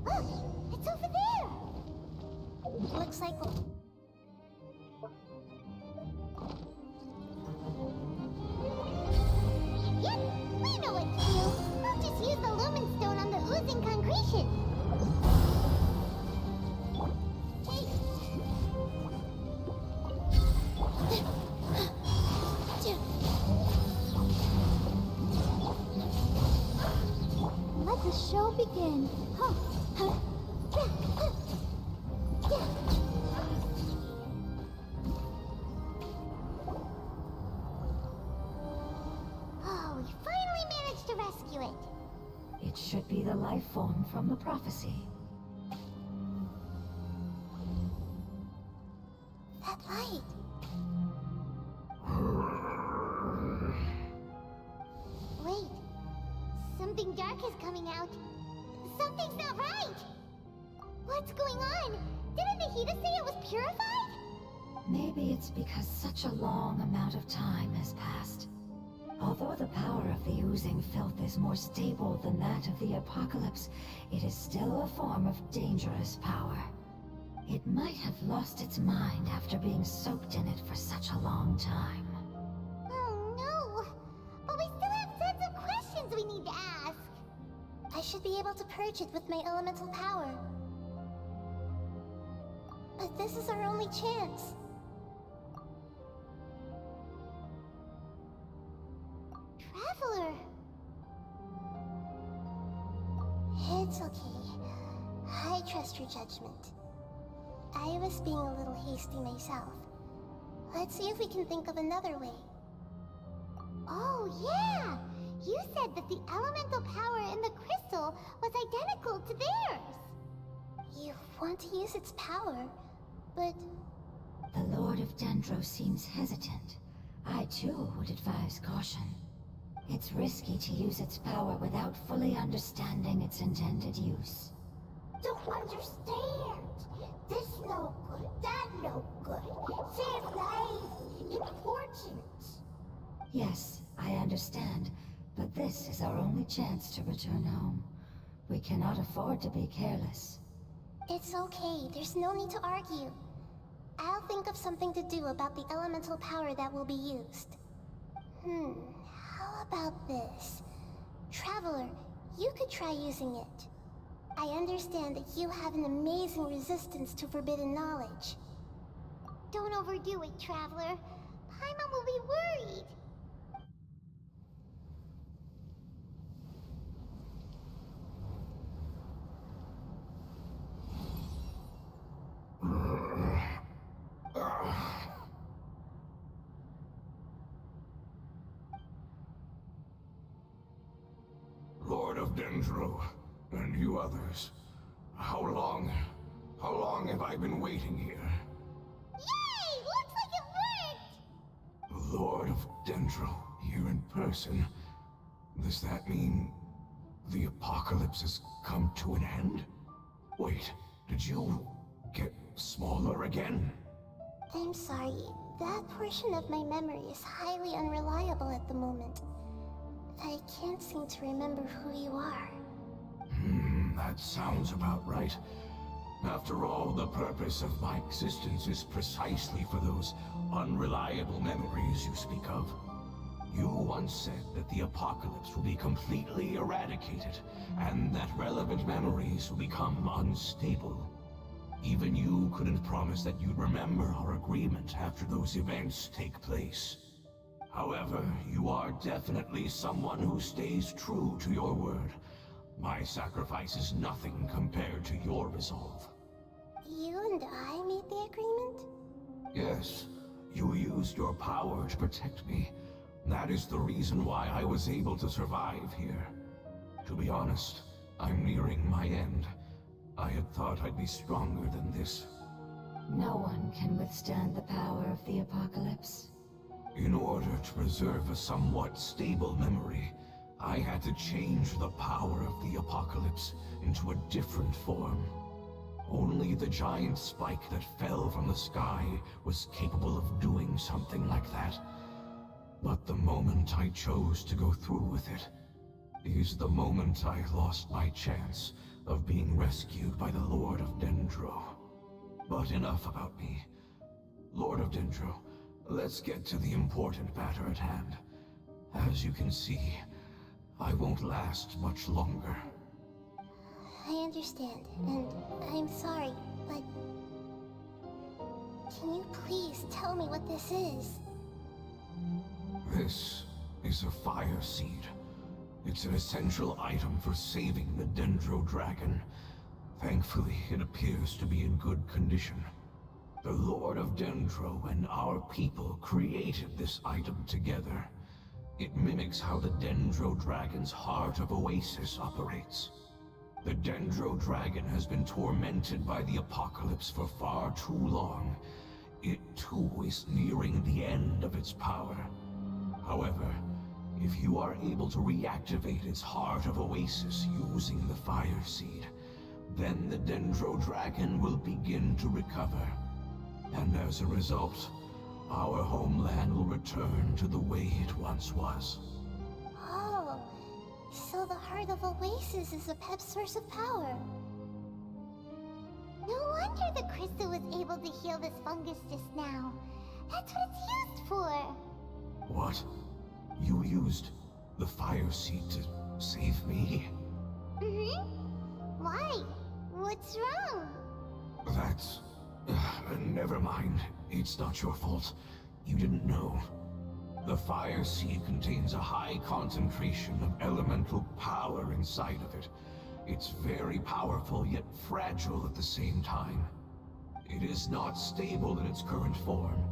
Look! It's over there! Looks like... Yep! We know what to do! We'll just use the Lumen Stone on the oozing concretion! Let the show begin! Oh, we finally managed to rescue it. It should be the life form from the prophecy. That light. Wait. Something dark is coming out. Something's not right! What's going on? Didn't Nahida say it was purified? Maybe it's because such a long amount of time has passed. Although the power of the oozing filth is more stable than that of the apocalypse, it is still a form of dangerous power. It might have lost its mind after being soaked in it for such a long time. Oh no! But we still have tons of questions we need to ask! I should be able to purge it with my elemental power. But this is our only chance. Traveler! It's okay. I trust your judgment. I was being a little hasty myself. Let's see if we can think of another way. Oh, yeah! You said that the elemental power in the crystal was identical to theirs. You want to use its power, but... The Lord of Dendro seems hesitant. I too would advise caution. It's risky to use its power without fully understanding its intended use. Don't understand. This no good, that no good. Save life. Important. Yes, I understand, but this is our only chance to return home. We cannot afford to be careless. It's okay. There's no need to argue. I'll think of something to do about the elemental power that will be used. How about this? Traveler, you could try using it. I understand that you have an amazing resistance to forbidden knowledge. Don't overdo it, Traveler. Paimon will be worried. Lord of Dendro, and you others, how long have I been waiting here? Yay! Looks like it worked! Lord of Dendro, here in person. Does that mean the apocalypse has come to an end? Wait, did you get smaller again? I'm sorry. That portion of my memory is highly unreliable at the moment. I can't seem to remember who you are. That sounds about right. After all, the purpose of my existence is precisely for those unreliable memories you speak of. You once said that the apocalypse will be completely eradicated, and that relevant memories will become unstable. Even you couldn't promise that you'd remember our agreement after those events take place. However, you are definitely someone who stays true to your word. My sacrifice is nothing compared to your resolve. You and I made the agreement? Yes, you used your power to protect me. That is the reason why I was able to survive here. To be honest, I'm nearing my end. I had thought I'd be stronger than this. No one can withstand the power of the apocalypse. In order to preserve a somewhat stable memory, I had to change the power of the apocalypse into a different form. Only the giant spike that fell from the sky was capable of doing something like that. But the moment I chose to go through with it is the moment I lost my chance of being rescued by the Lord of Dendro. But enough about me. Lord of Dendro, let's get to the important matter at hand. As you can see, I won't last much longer. I understand, and I'm sorry, but... Can you please tell me what this is? This is a fire seed. It's an essential item for saving the Dendro dragon. Thankfully, it appears to be in good condition. The Lord of Dendro and our people created this item together. It mimics how the Dendro dragon's heart of Oasis operates. The Dendro dragon has been tormented by the apocalypse for far too long. It too is nearing the end of its power. However, if you are able to reactivate its heart of Oasis using the fire seed, then the Dendro dragon will begin to recover. And as a result, our homeland will return to the way it once was. Oh, so the Heart of Oasis is a pep source of power. No wonder the crystal was able to heal this fungus just now. That's what it's used for. What? You used the fire seed to save me? Why? What's wrong? That's... never mind. It's not your fault. You didn't know. The fire seed contains a high concentration of elemental power inside of it. It's very powerful, yet fragile at the same time. It is not stable in its current form.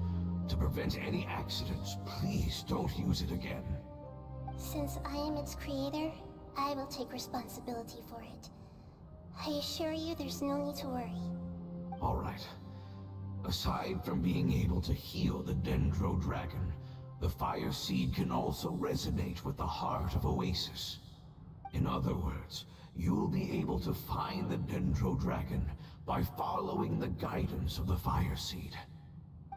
To prevent any accidents, please don't use it again. Since I am its creator, I will take responsibility for it. I assure you there's no need to worry. Alright. Aside from being able to heal the Dendro Dragon, the Fire Seed can also resonate with the heart of Oasis. In other words, you'll be able to find the Dendro Dragon by following the guidance of the Fire Seed.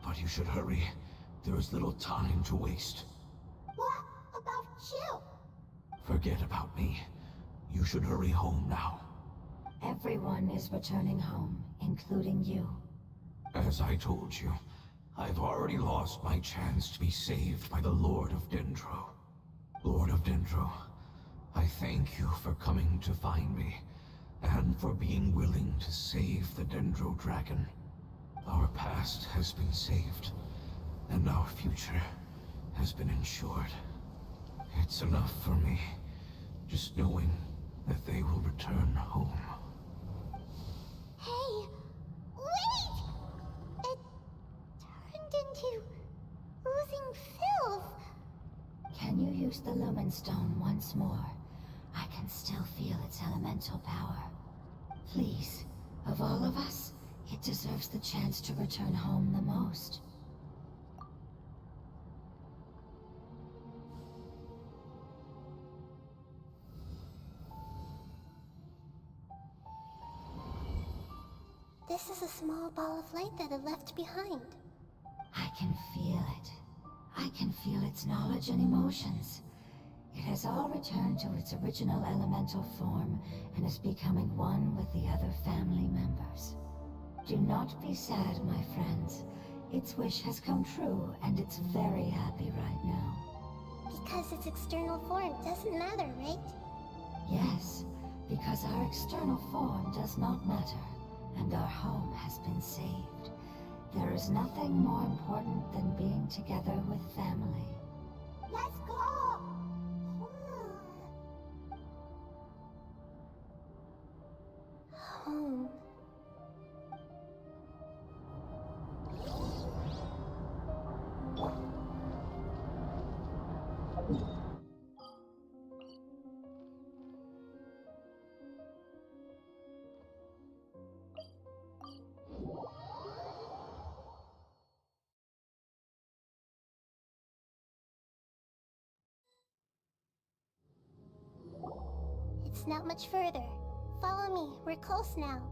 But you should hurry. There is little time to waste. What about you? Forget about me. You should hurry home now. Everyone is returning home, including you. As I told you, I've already lost my chance to be saved by the Lord of Dendro. Lord of Dendro, I thank you for coming to find me, and for being willing to save the Dendro Dragon. Our past has been saved, and our future has been ensured. It's enough for me, just knowing that they will return home. Hey, wait! It turned into oozing filth. Can you use the Lumen Stone once more? I can still feel its elemental power. Please, of all of us, it deserves the chance to return home the most. This is a small ball of light that it left behind. I can feel it. I can feel its knowledge and emotions. It has all returned to its original elemental form and is becoming one with the other family members. Do not be sad, my friends. Its wish has come true, and it's very happy right now. Because its external form doesn't matter, right? Yes, because our external form does not matter, and our home has been saved. There is nothing more important than being together with family. Let's go! Home. It's not much further. Follow me, we're close now.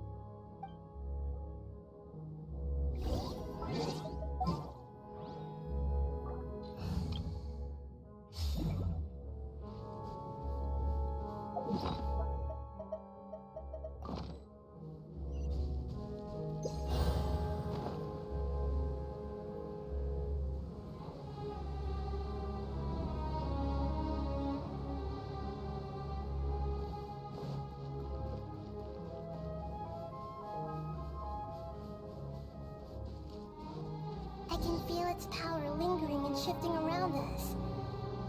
I can feel its power lingering and shifting around us.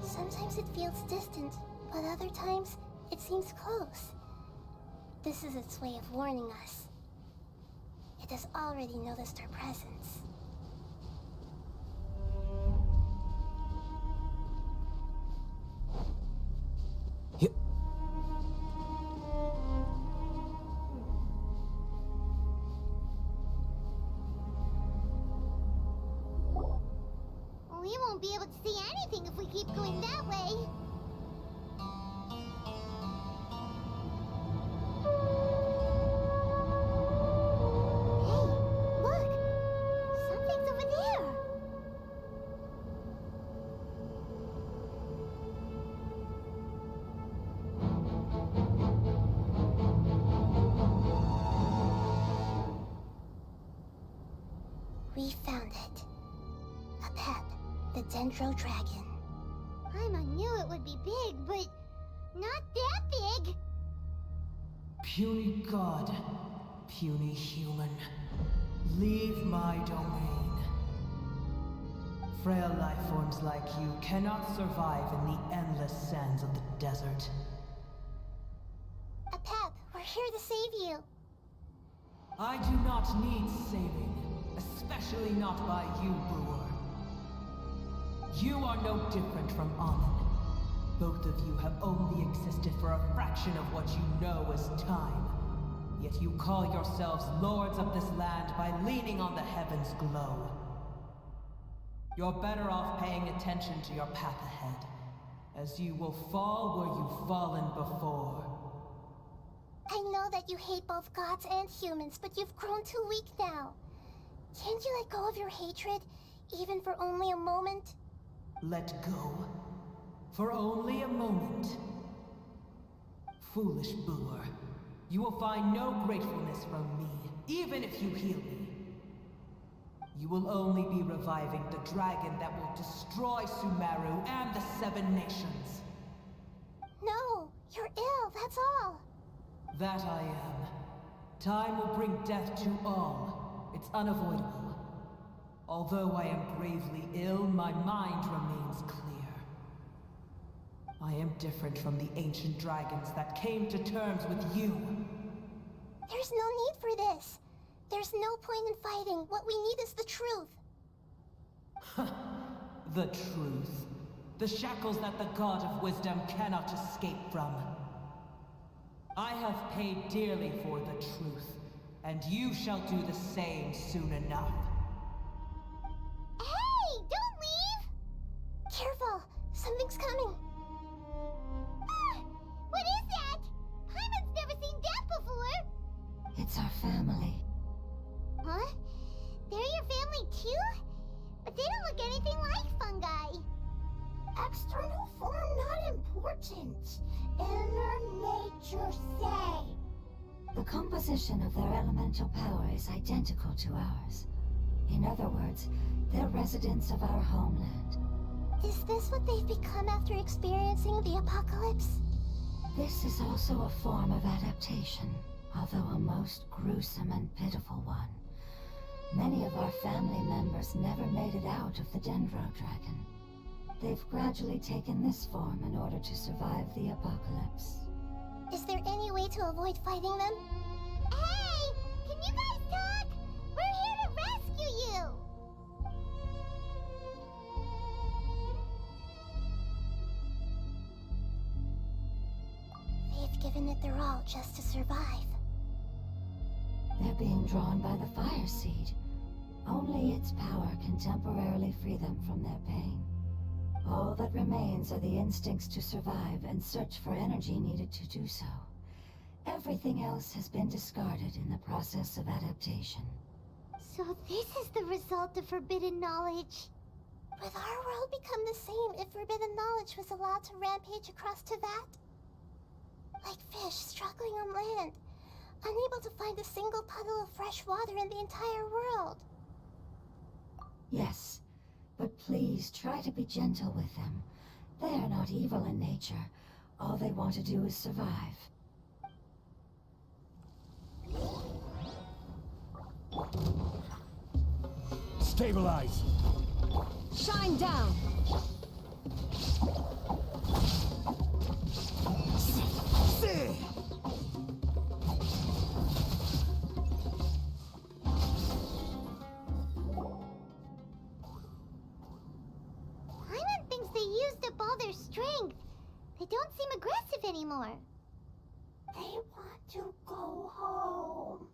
Sometimes it feels distant, but other times it seems close. This is its way of warning us. It has already noticed our presence. We won't be able to see anything if we keep going that way. Hey, look! Something's over there! We found it. A pep. The Dendro Dragon. Paimon knew it would be big, but not that big. Puny god, puny human, leave my domain. Frail life forms like you cannot survive in the endless sands of the desert. A pep, we're here to save you. I do not need saving, especially not by you, Brewer. You are no different from Amun. Both of you have only existed for a fraction of what you know as time. Yet you call yourselves lords of this land by leaning on the heavens' glow. You're better off paying attention to your path ahead, as you will fall where you've fallen before. I know that you hate both gods and humans, but you've grown too weak now. Can't you let go of your hatred, even for only a moment? Let go? For only a moment? Foolish boor. You will find no gratefulness from me, even if you heal me. You will only be reviving the dragon that will destroy Sumeru and the Seven Nations. No, you're ill, that's all. That I am. Time will bring death to all. It's unavoidable. Although I am gravely ill, my mind remains clear. I am different from the ancient dragons that came to terms with you. There's no need for this. There's no point in fighting. What we need is the truth. The truth. The shackles that the God of Wisdom cannot escape from. I have paid dearly for the truth, and you shall do the same soon enough. Hey, don't leave! Careful, something's coming. Ah, what is that? Paimon's never seen that before. It's our family. Huh? They're your family too? But they don't look anything like fungi. External form not important. Inner nature say. The composition of their elemental power is identical to ours. In other words, they're residents of our homeland. Is this what they've become after experiencing the apocalypse? This is also a form of adaptation, although a most gruesome and pitiful one. Many of our family members never made it out of the Dendro Dragon. They've gradually taken this form in order to survive the apocalypse. Is there any way to avoid fighting them? Hey! Can you guys talk? We're here to rescue you! They've given it their all just to survive. They're being drawn by the Fire Seed. Only its power can temporarily free them from their pain. All that remains are the instincts to survive and search for energy needed to do so. Everything else has been discarded in the process of adaptation. So this is the result of forbidden knowledge. Would our world become the same if forbidden knowledge was allowed to rampage across Teyvat? Like fish struggling on land, unable to find a single puddle of fresh water in the entire world. Yes, but please try to be gentle with them. They are not evil in nature. All they want to do is survive. Stabilize! Shine down! Paimon thinks they used up all their strength. They don't seem aggressive anymore. They want to go home.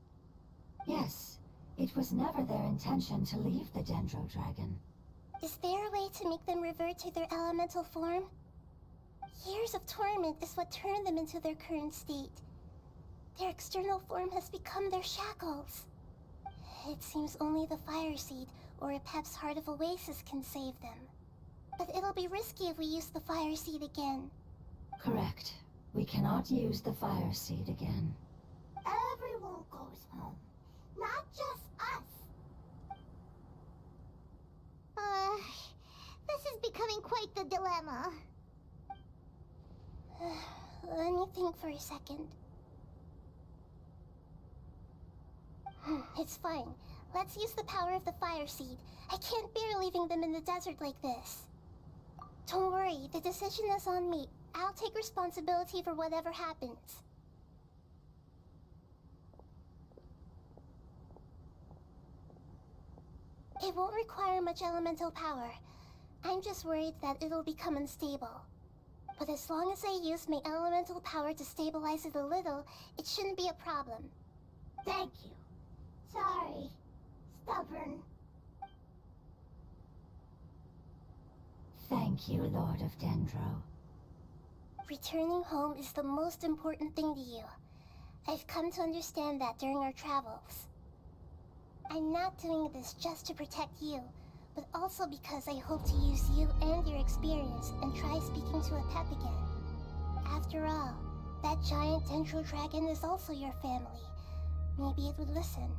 Yes, it was never their intention to leave the Dendro Dragon. Is there a way to make them revert to their elemental form? Years of torment is what turned them into their current state. Their external form has become their shackles. It seems only the Fire Seed or Epep's Heart of Oasis can save them. But it'll be risky if we use the Fire Seed again. Correct. We cannot use the Fire Seed again. Everyone goes home, not just us. This is becoming quite the dilemma. Let me think for a second. It's fine. Let's use the power of the Fire Seed. I can't bear leaving them in the desert like this. Don't worry, the decision is on me. I'll take responsibility for whatever happens. It won't require much elemental power. I'm just worried that it'll become unstable. But as long as I use my elemental power to stabilize it a little, it shouldn't be a problem. Thank you. Sorry. Stubborn. Thank you, Lord of Dendro. Returning home is the most important thing to you. I've come to understand that during our travels. I'm not doing this just to protect you, but also because I hope to use you and your experience and try speaking to a pep again. After all, that giant Dendro dragon is also your family. Maybe it would listen.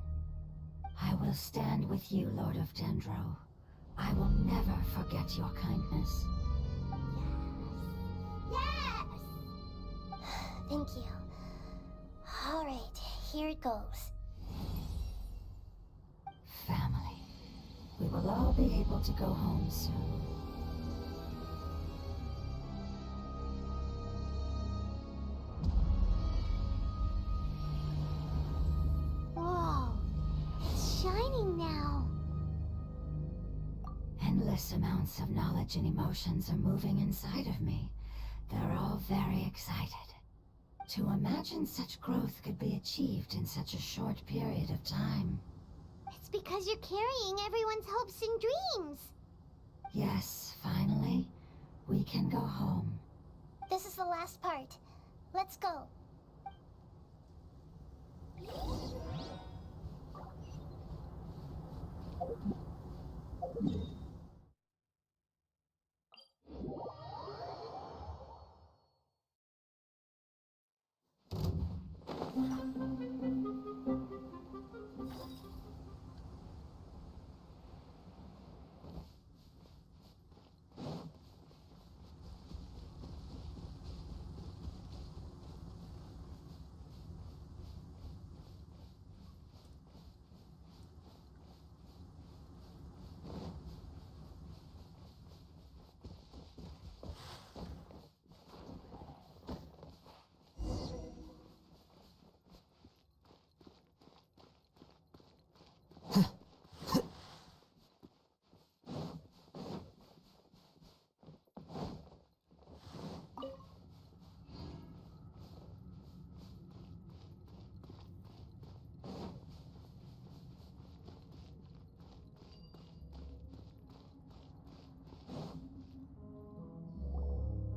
I will stand with you, Lord of Dendro. I will never forget your kindness. Yes! Thank you. Alright, here it goes. Family. We will all be able to go home soon. Whoa, it's shining now. Endless amounts of knowledge and emotions are moving inside of me. They're all very excited. To imagine such growth could be achieved in such a short period of time. It's because you're carrying everyone's hopes and dreams. Yes, finally, we can go home. This is the last part. Let's go.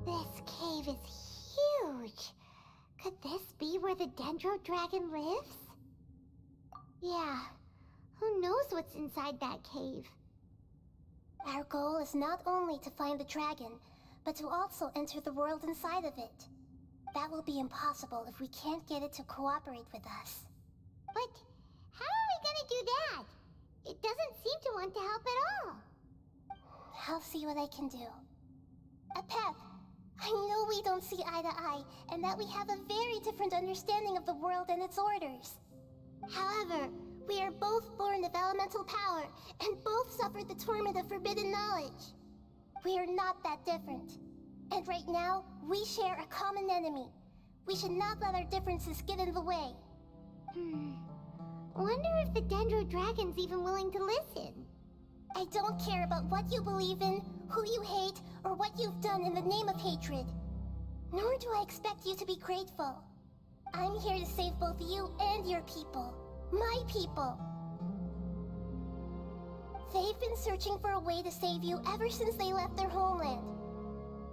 This cave is huge. Could this be where the Dendro Dragon lives? Yeah, who knows what's inside that cave? Our goal is not only to find the dragon, but to also enter the world inside of it. That will be impossible if we can't get it to cooperate with us. But how are we gonna do that? It doesn't seem to want to help at all. I'll see what I can do. Pep, I know we don't see eye to eye, and that we have a very different understanding of the world and its orders. However, we are both born of elemental power, and both suffered the torment of forbidden knowledge. We are not that different. And right now, we share a common enemy. We should not let our differences get in the way. Wonder if the Dendro Dragon's even willing to listen. I don't care about what you believe in, who you hate, or what you've done in the name of hatred. Nor do I expect you to be grateful. I'm here to save both you and your people. My people. They've been searching for a way to save you ever since they left their homeland.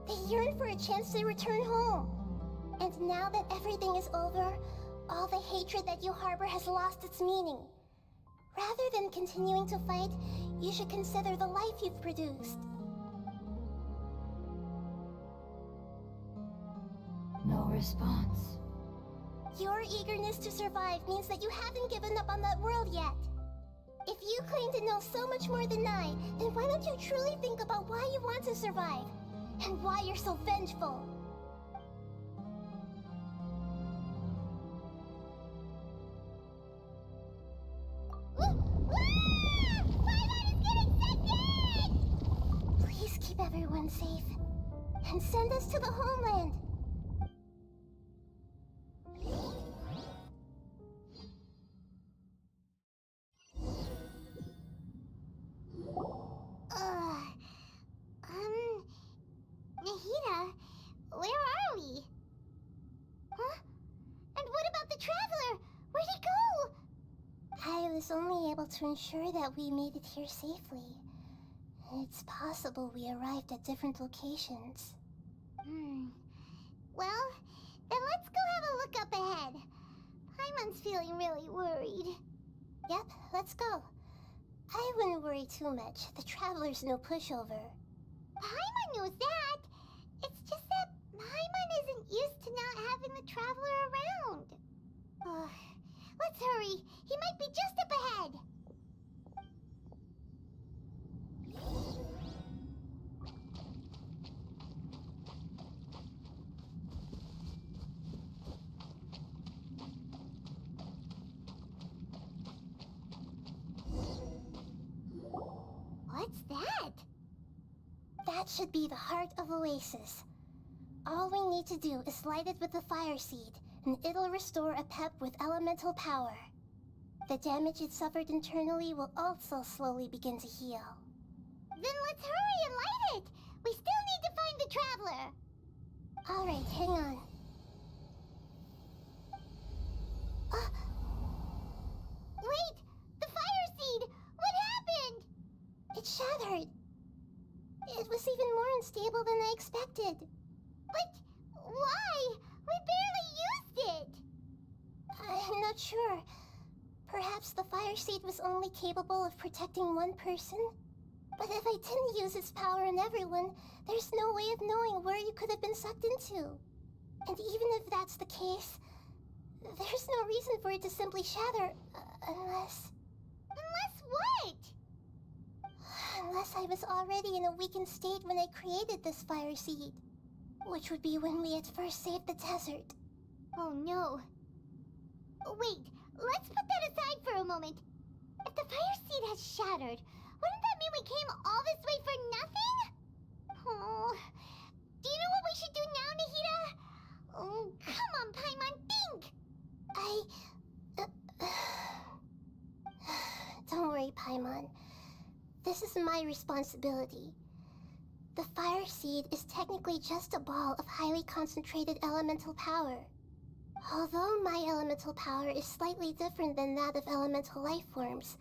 They yearn for a chance to return home. And now that everything is over, all the hatred that you harbor has lost its meaning. Rather than continuing to fight, you should consider the life you've produced. No response. Your eagerness to survive means that you haven't given up on that world yet. If you claim to know so much more than I, then why don't you truly think about why you want to survive? And why you're so vengeful? Please keep everyone safe. And send us to the homeland. Nahida, where to ensure that we made it here safely. It's possible we arrived at different locations. Well, then let's go have a look up ahead. Paimon's feeling really worried. Yep, let's go. I wouldn't worry too much. The Traveler's no pushover. Paimon knows that. It's just that Paimon isn't used to not having the Traveler around. Let's hurry. He might be just up ahead. What's that? That should be the heart of Oasis. All we need to do is light it with the fire seed, and it'll restore a pep with elemental power. The damage it suffered internally will also slowly begin to heal. Then let's hurry and light it! We still need to find the Traveler! Alright, hang on. Wait! The fire seed! What happened? It shattered. It was even more unstable than I expected. But why? We barely used it! I'm not sure. Perhaps the fire seed was only capable of protecting one person? But if I didn't use its power on everyone, there's no way of knowing where you could have been sucked into. And even if that's the case, there's no reason for it to simply shatter, unless... Unless what? Unless I was already in a weakened state when I created this fire seed. Which would be when we at first saved the desert. Oh no. Wait, let's put that aside for a moment. If the fire seed has shattered, wouldn't that mean we came all this way for nothing? Oh, do you know what we should do now, Nahida? Oh, come on, Paimon, think! Don't worry, Paimon. This is my responsibility. The fire seed is technically just a ball of highly concentrated elemental power. Although my elemental power is slightly different than that of elemental life forms,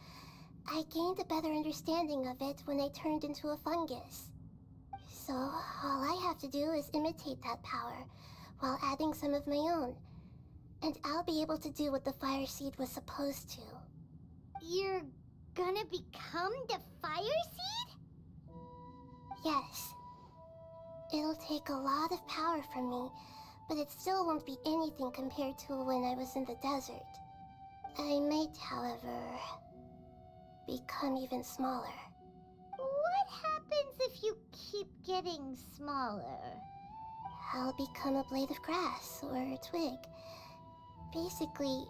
I gained a better understanding of it when I turned into a fungus. So, all I have to do is imitate that power, while adding some of my own. And I'll be able to do what the fire seed was supposed to. You're gonna become the fire seed? Yes. It'll take a lot of power from me, but it still won't be anything compared to when I was in the desert. I might, however, become even smaller. What happens if you keep getting smaller? I'll become a blade of grass or a twig. Basically,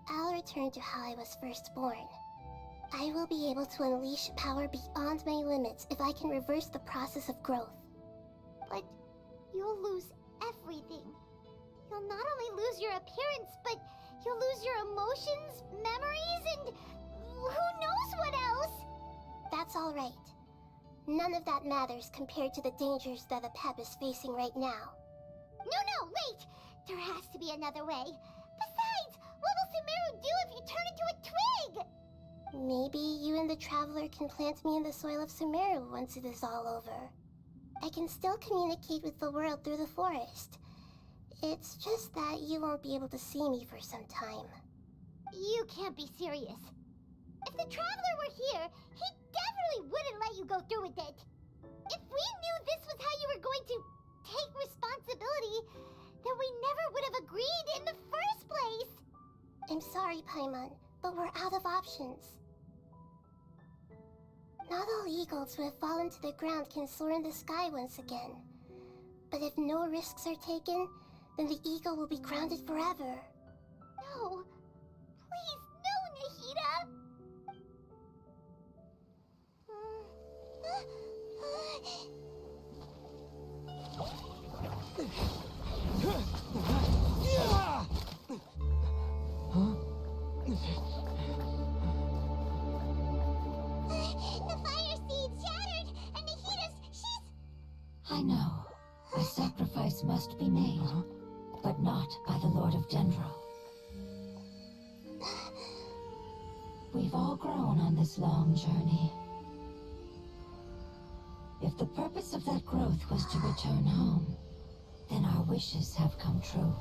I'll return to how I was first born. I will be able to unleash power beyond my limits if I can reverse the process of growth. But you'll lose everything. You'll not only lose your appearance, but you'll lose your emotions, memories, and who knows what else? That's all right. None of that matters compared to the dangers that the Pep is facing right now. No, wait! There has to be another way. Besides, what will Sumeru do if you turn into a twig? Maybe you and the Traveler can plant me in the soil of Sumeru once it is all over. I can still communicate with the world through the forest. It's just that you won't be able to see me for some time. You can't be serious. If the Traveler were here, he definitely wouldn't let you go through with it. If we knew this was how you were going to take responsibility, then we never would have agreed in the first place. I'm sorry, Paimon, but we're out of options. Not all eagles who have fallen to the ground can soar in the sky once again. But if no risks are taken, then the eagle will be grounded forever. No. Please, no, Nahida! The fire seed shattered, and she's... I know. A sacrifice must be made, but not by the Lord of Dendro. We've all grown on this long journey. If the purpose of that growth was to return home, then our wishes have come true.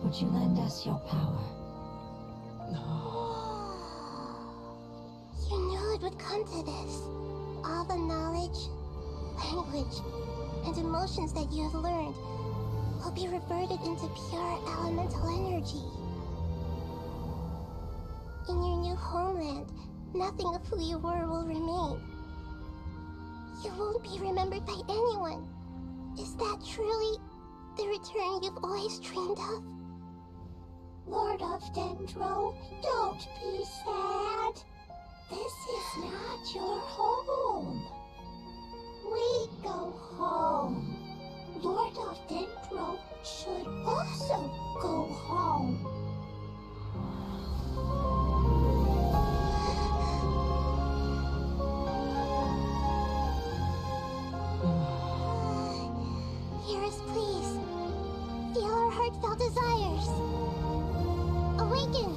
Would you lend us your power? You knew it would come to this. All the knowledge, language, and emotions that you have learned will be reverted into pure elemental energy. In your new homeland, nothing of who you were will remain. You won't be remembered by anyone. Is that truly the return you've always dreamed of? Lord of Dendro, don't be sad. This is not your home. We go home. Lord of Dendro should also go home. Hear us, please. Feel our heartfelt desires. Awaken!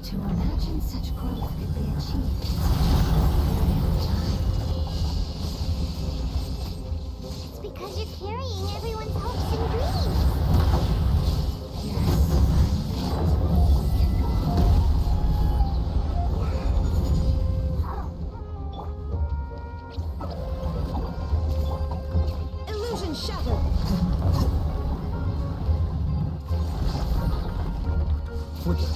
To imagine such growth could be achieved in such a short period of time. It's because you're carrying everyone's hopes and dreams. Yes, we can go home. Illusion shattered. Flicker.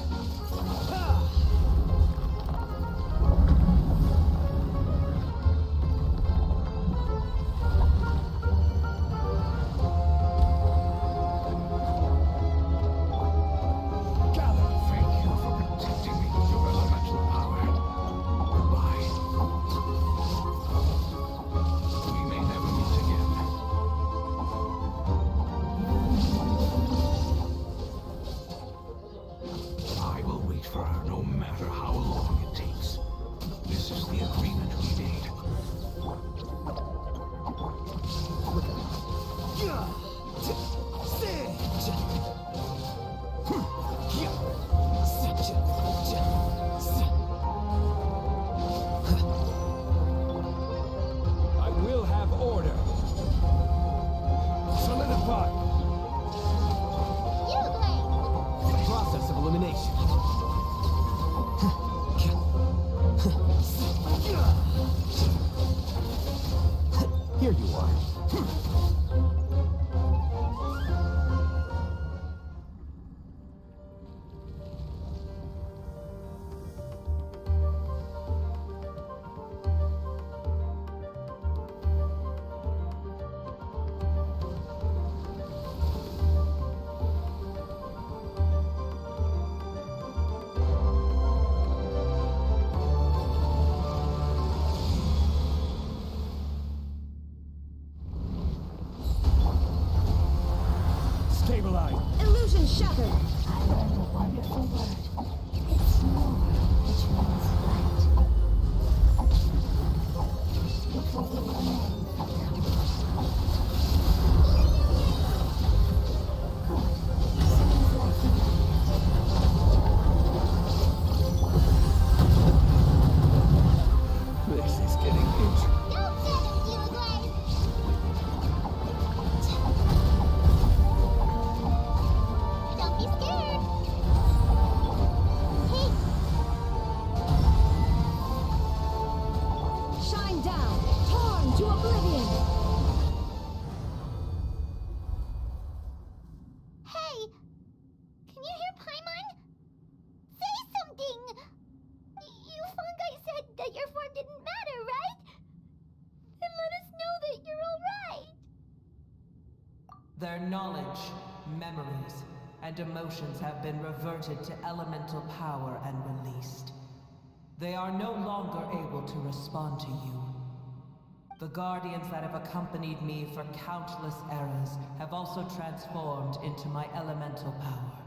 Thank you for protecting me with your elemental power. Goodbye. We may never meet again. I will wait for her no matter how long it takes. This is the agreement we made. I will have order. Solidify. You, Gray! Process of elimination. Here you are. Stabilize. Illusion shattered. I learned a wonderful word. It's more, which means light. It will remain from now on. Good. Seems like you need it. This is getting interesting. Don't get it, you, Gray! Don't be scared! Hey, Shine down. Torn to oblivion. hey! Can you hear Paimon? Say something! You fungi said that your form didn't matter, right? Then let us know that you're alright! Their knowledge, memories, and emotions have been reverted to elemental power and released. They are no longer able to respond to you. The guardians that have accompanied me for countless eras have also transformed into my elemental power,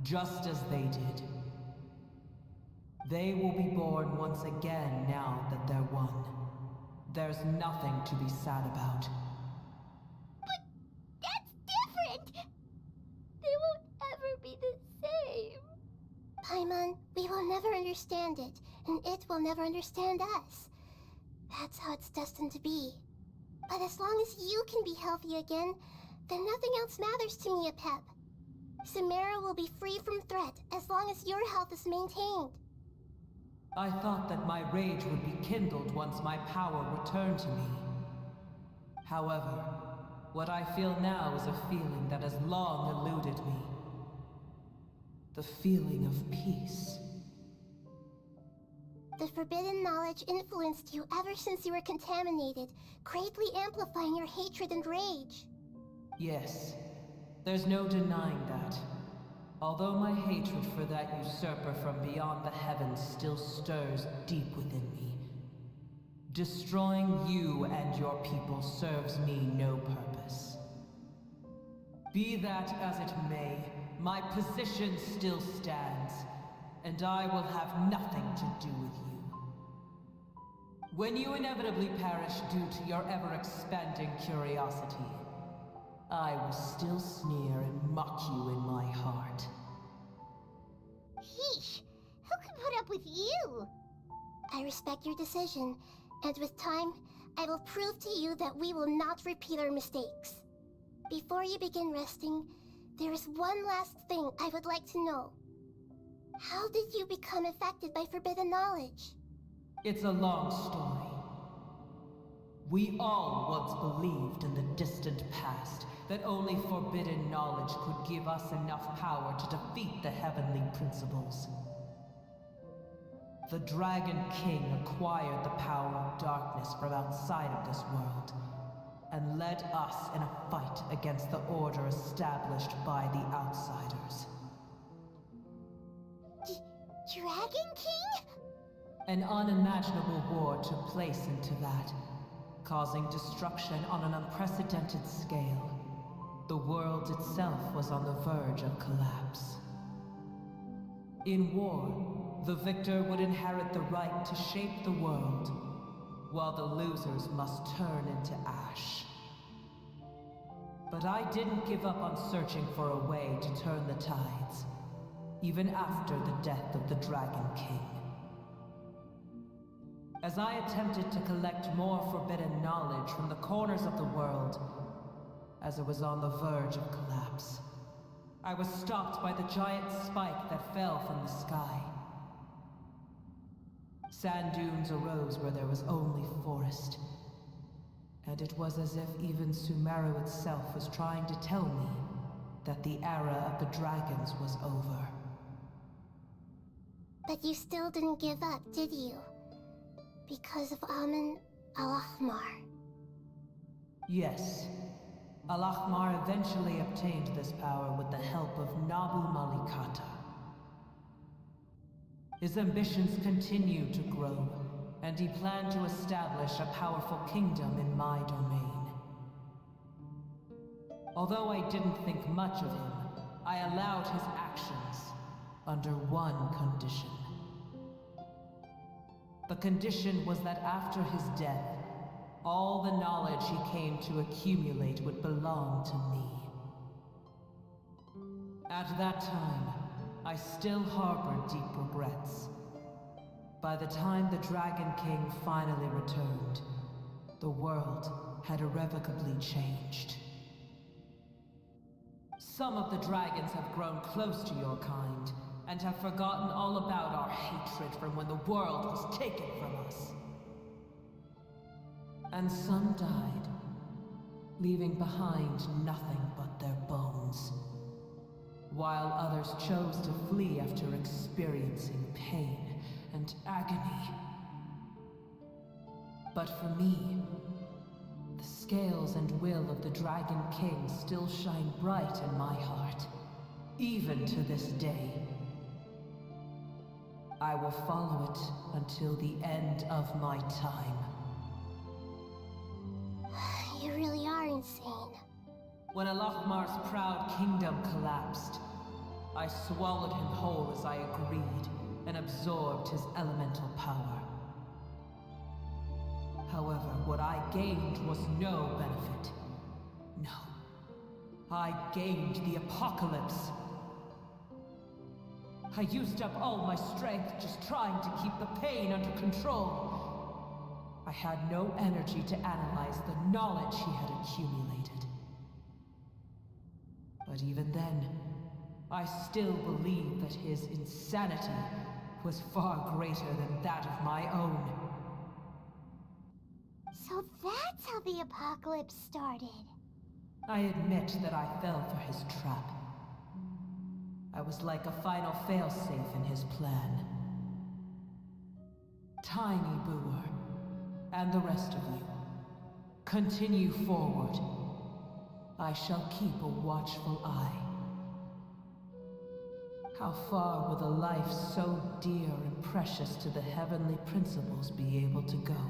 just as they did. They will be born once again now that they're one. There's nothing to be sad about. But that's different! They won't ever be the same. Paimon, we will never understand it, and it will never understand us. That's how it's destined to be. But as long as you can be healthy again, then nothing else matters to me, Apep. Samara will be free from threat as long as your health is maintained. I thought that my rage would be kindled once my power returned to me. However, what I feel now is a feeling that has long eluded me. The feeling of peace. The forbidden knowledge influenced you ever since you were contaminated, greatly amplifying your hatred and rage. Yes, there's no denying that. Although my hatred for that usurper from beyond the heavens still stirs deep within me, destroying you and your people serves me no purpose. Be that as it may, my position still stands, and I will have nothing to do with you. When you inevitably perish due to your ever-expanding curiosity, I will still sneer and mock you in my heart. Yeesh, who can put up with you? I respect your decision, and with time, I will prove to you that we will not repeat our mistakes. Before you begin resting, there is one last thing I would like to know. How did you become affected by forbidden knowledge? It's a long story. We all once believed in the distant past that only forbidden knowledge could give us enough power to defeat the heavenly principles. The Dragon King acquired the power of darkness from outside of this world, and led us in a fight against the order established by the outsiders. Dragon King? An unimaginable war took place into that, causing destruction on an unprecedented scale. The world itself was on the verge of collapse. In war, the victor would inherit the right to shape the world, while the losers must turn into ash. But I didn't give up on searching for a way to turn the tides, even after the death of the Dragon King. As I attempted to collect more forbidden knowledge from the corners of the world, as it was on the verge of collapse, I was stopped by the giant spike that fell from the sky. Sand dunes arose where there was only forest, and it was as if even Sumeru itself was trying to tell me that the era of the dragons was over. But you still didn't give up, did you? Because of Amun Al-Ahmar. Yes. Al-Ahmar eventually obtained this power with the help of Nabu Malikata. His ambitions continued to grow, and he planned to establish a powerful kingdom in my domain. Although I didn't think much of him, I allowed his actions under one condition. The condition was that after his death, all the knowledge he came to accumulate would belong to me. At that time, I still harbored deep regrets. By the time the Dragon King finally returned, the world had irrevocably changed. Some of the dragons have grown close to your kind, and have forgotten all about our hatred from when the world was taken from us. And some died, leaving behind nothing but their bones, while others chose to flee after experiencing pain and agony. But for me, the scales and will of the Dragon King still shine bright in my heart, even to this day. I will follow it until the end of my time. insane. When Alachmar's proud kingdom collapsed, I swallowed him whole as I agreed, and absorbed his elemental power. However, what I gained was no benefit. No. I gained the apocalypse. I used up all my strength just trying to keep the pain under control. I had no energy to analyze the knowledge he had accumulated. But even then, I still believe that his insanity was far greater than that of my own. So that's how the apocalypse started. I admit that I fell for his trap. I was like a final failsafe in his plan. Tiny Booer, and the rest of you, continue forward. I shall keep a watchful eye. How far will a life so dear and precious to the heavenly principles be able to go?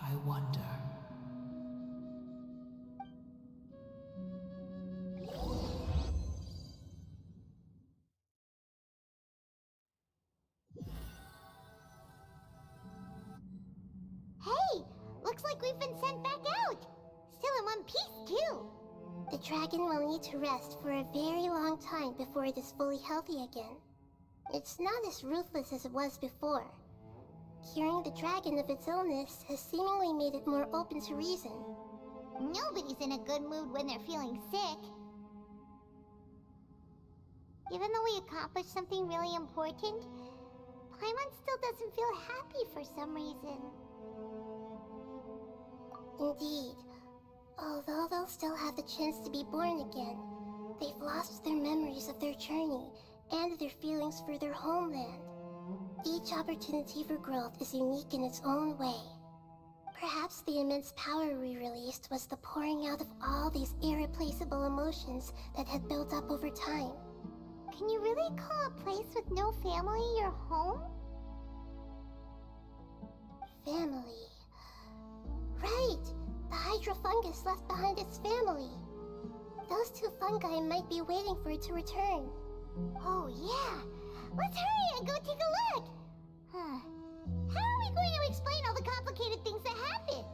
I wonder. Hey! Looks like we've been sent back out! Still in one piece, too! The dragon will need to rest for a very long time before it is fully healthy again. It's not as ruthless as it was before. Curing the dragon of its illness has seemingly made it more open to reason. Nobody's in a good mood when they're feeling sick. Even though we accomplished something really important, Paimon still doesn't feel happy for some reason. Indeed. Although they'll still have the chance to be born again, they've lost their memories of their journey and their feelings for their homeland. Each opportunity for growth is unique in its own way. Perhaps the immense power we released was the pouring out of all these irreplaceable emotions that had built up over time. Can you really call a place with no family your home? Family. Right! The hydrofungus left behind its family. Those two fungi might be waiting for it to return. Oh yeah! Let's hurry and go take a look! Huh. How are we going to explain all the complicated things that happened?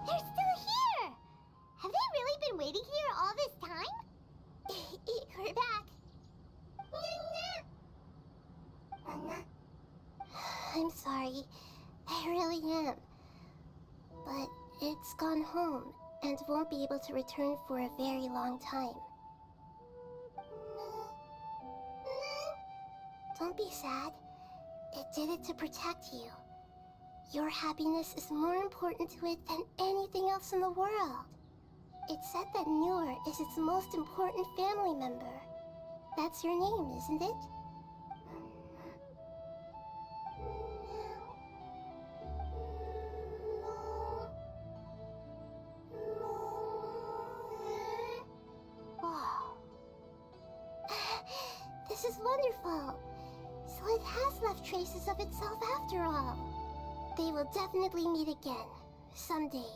They're still here! Have they really been waiting here all this time? We're back. I'm sorry. I really am. But it's gone home and won't be able to return for a very long time. Don't be sad. It did it to protect you. Your happiness is more important to it than anything else in the world. It's said that Newer is its most important family member. That's your name, isn't it? Wow. This is wonderful. So it has left traces of itself after all. They will definitely meet again, someday.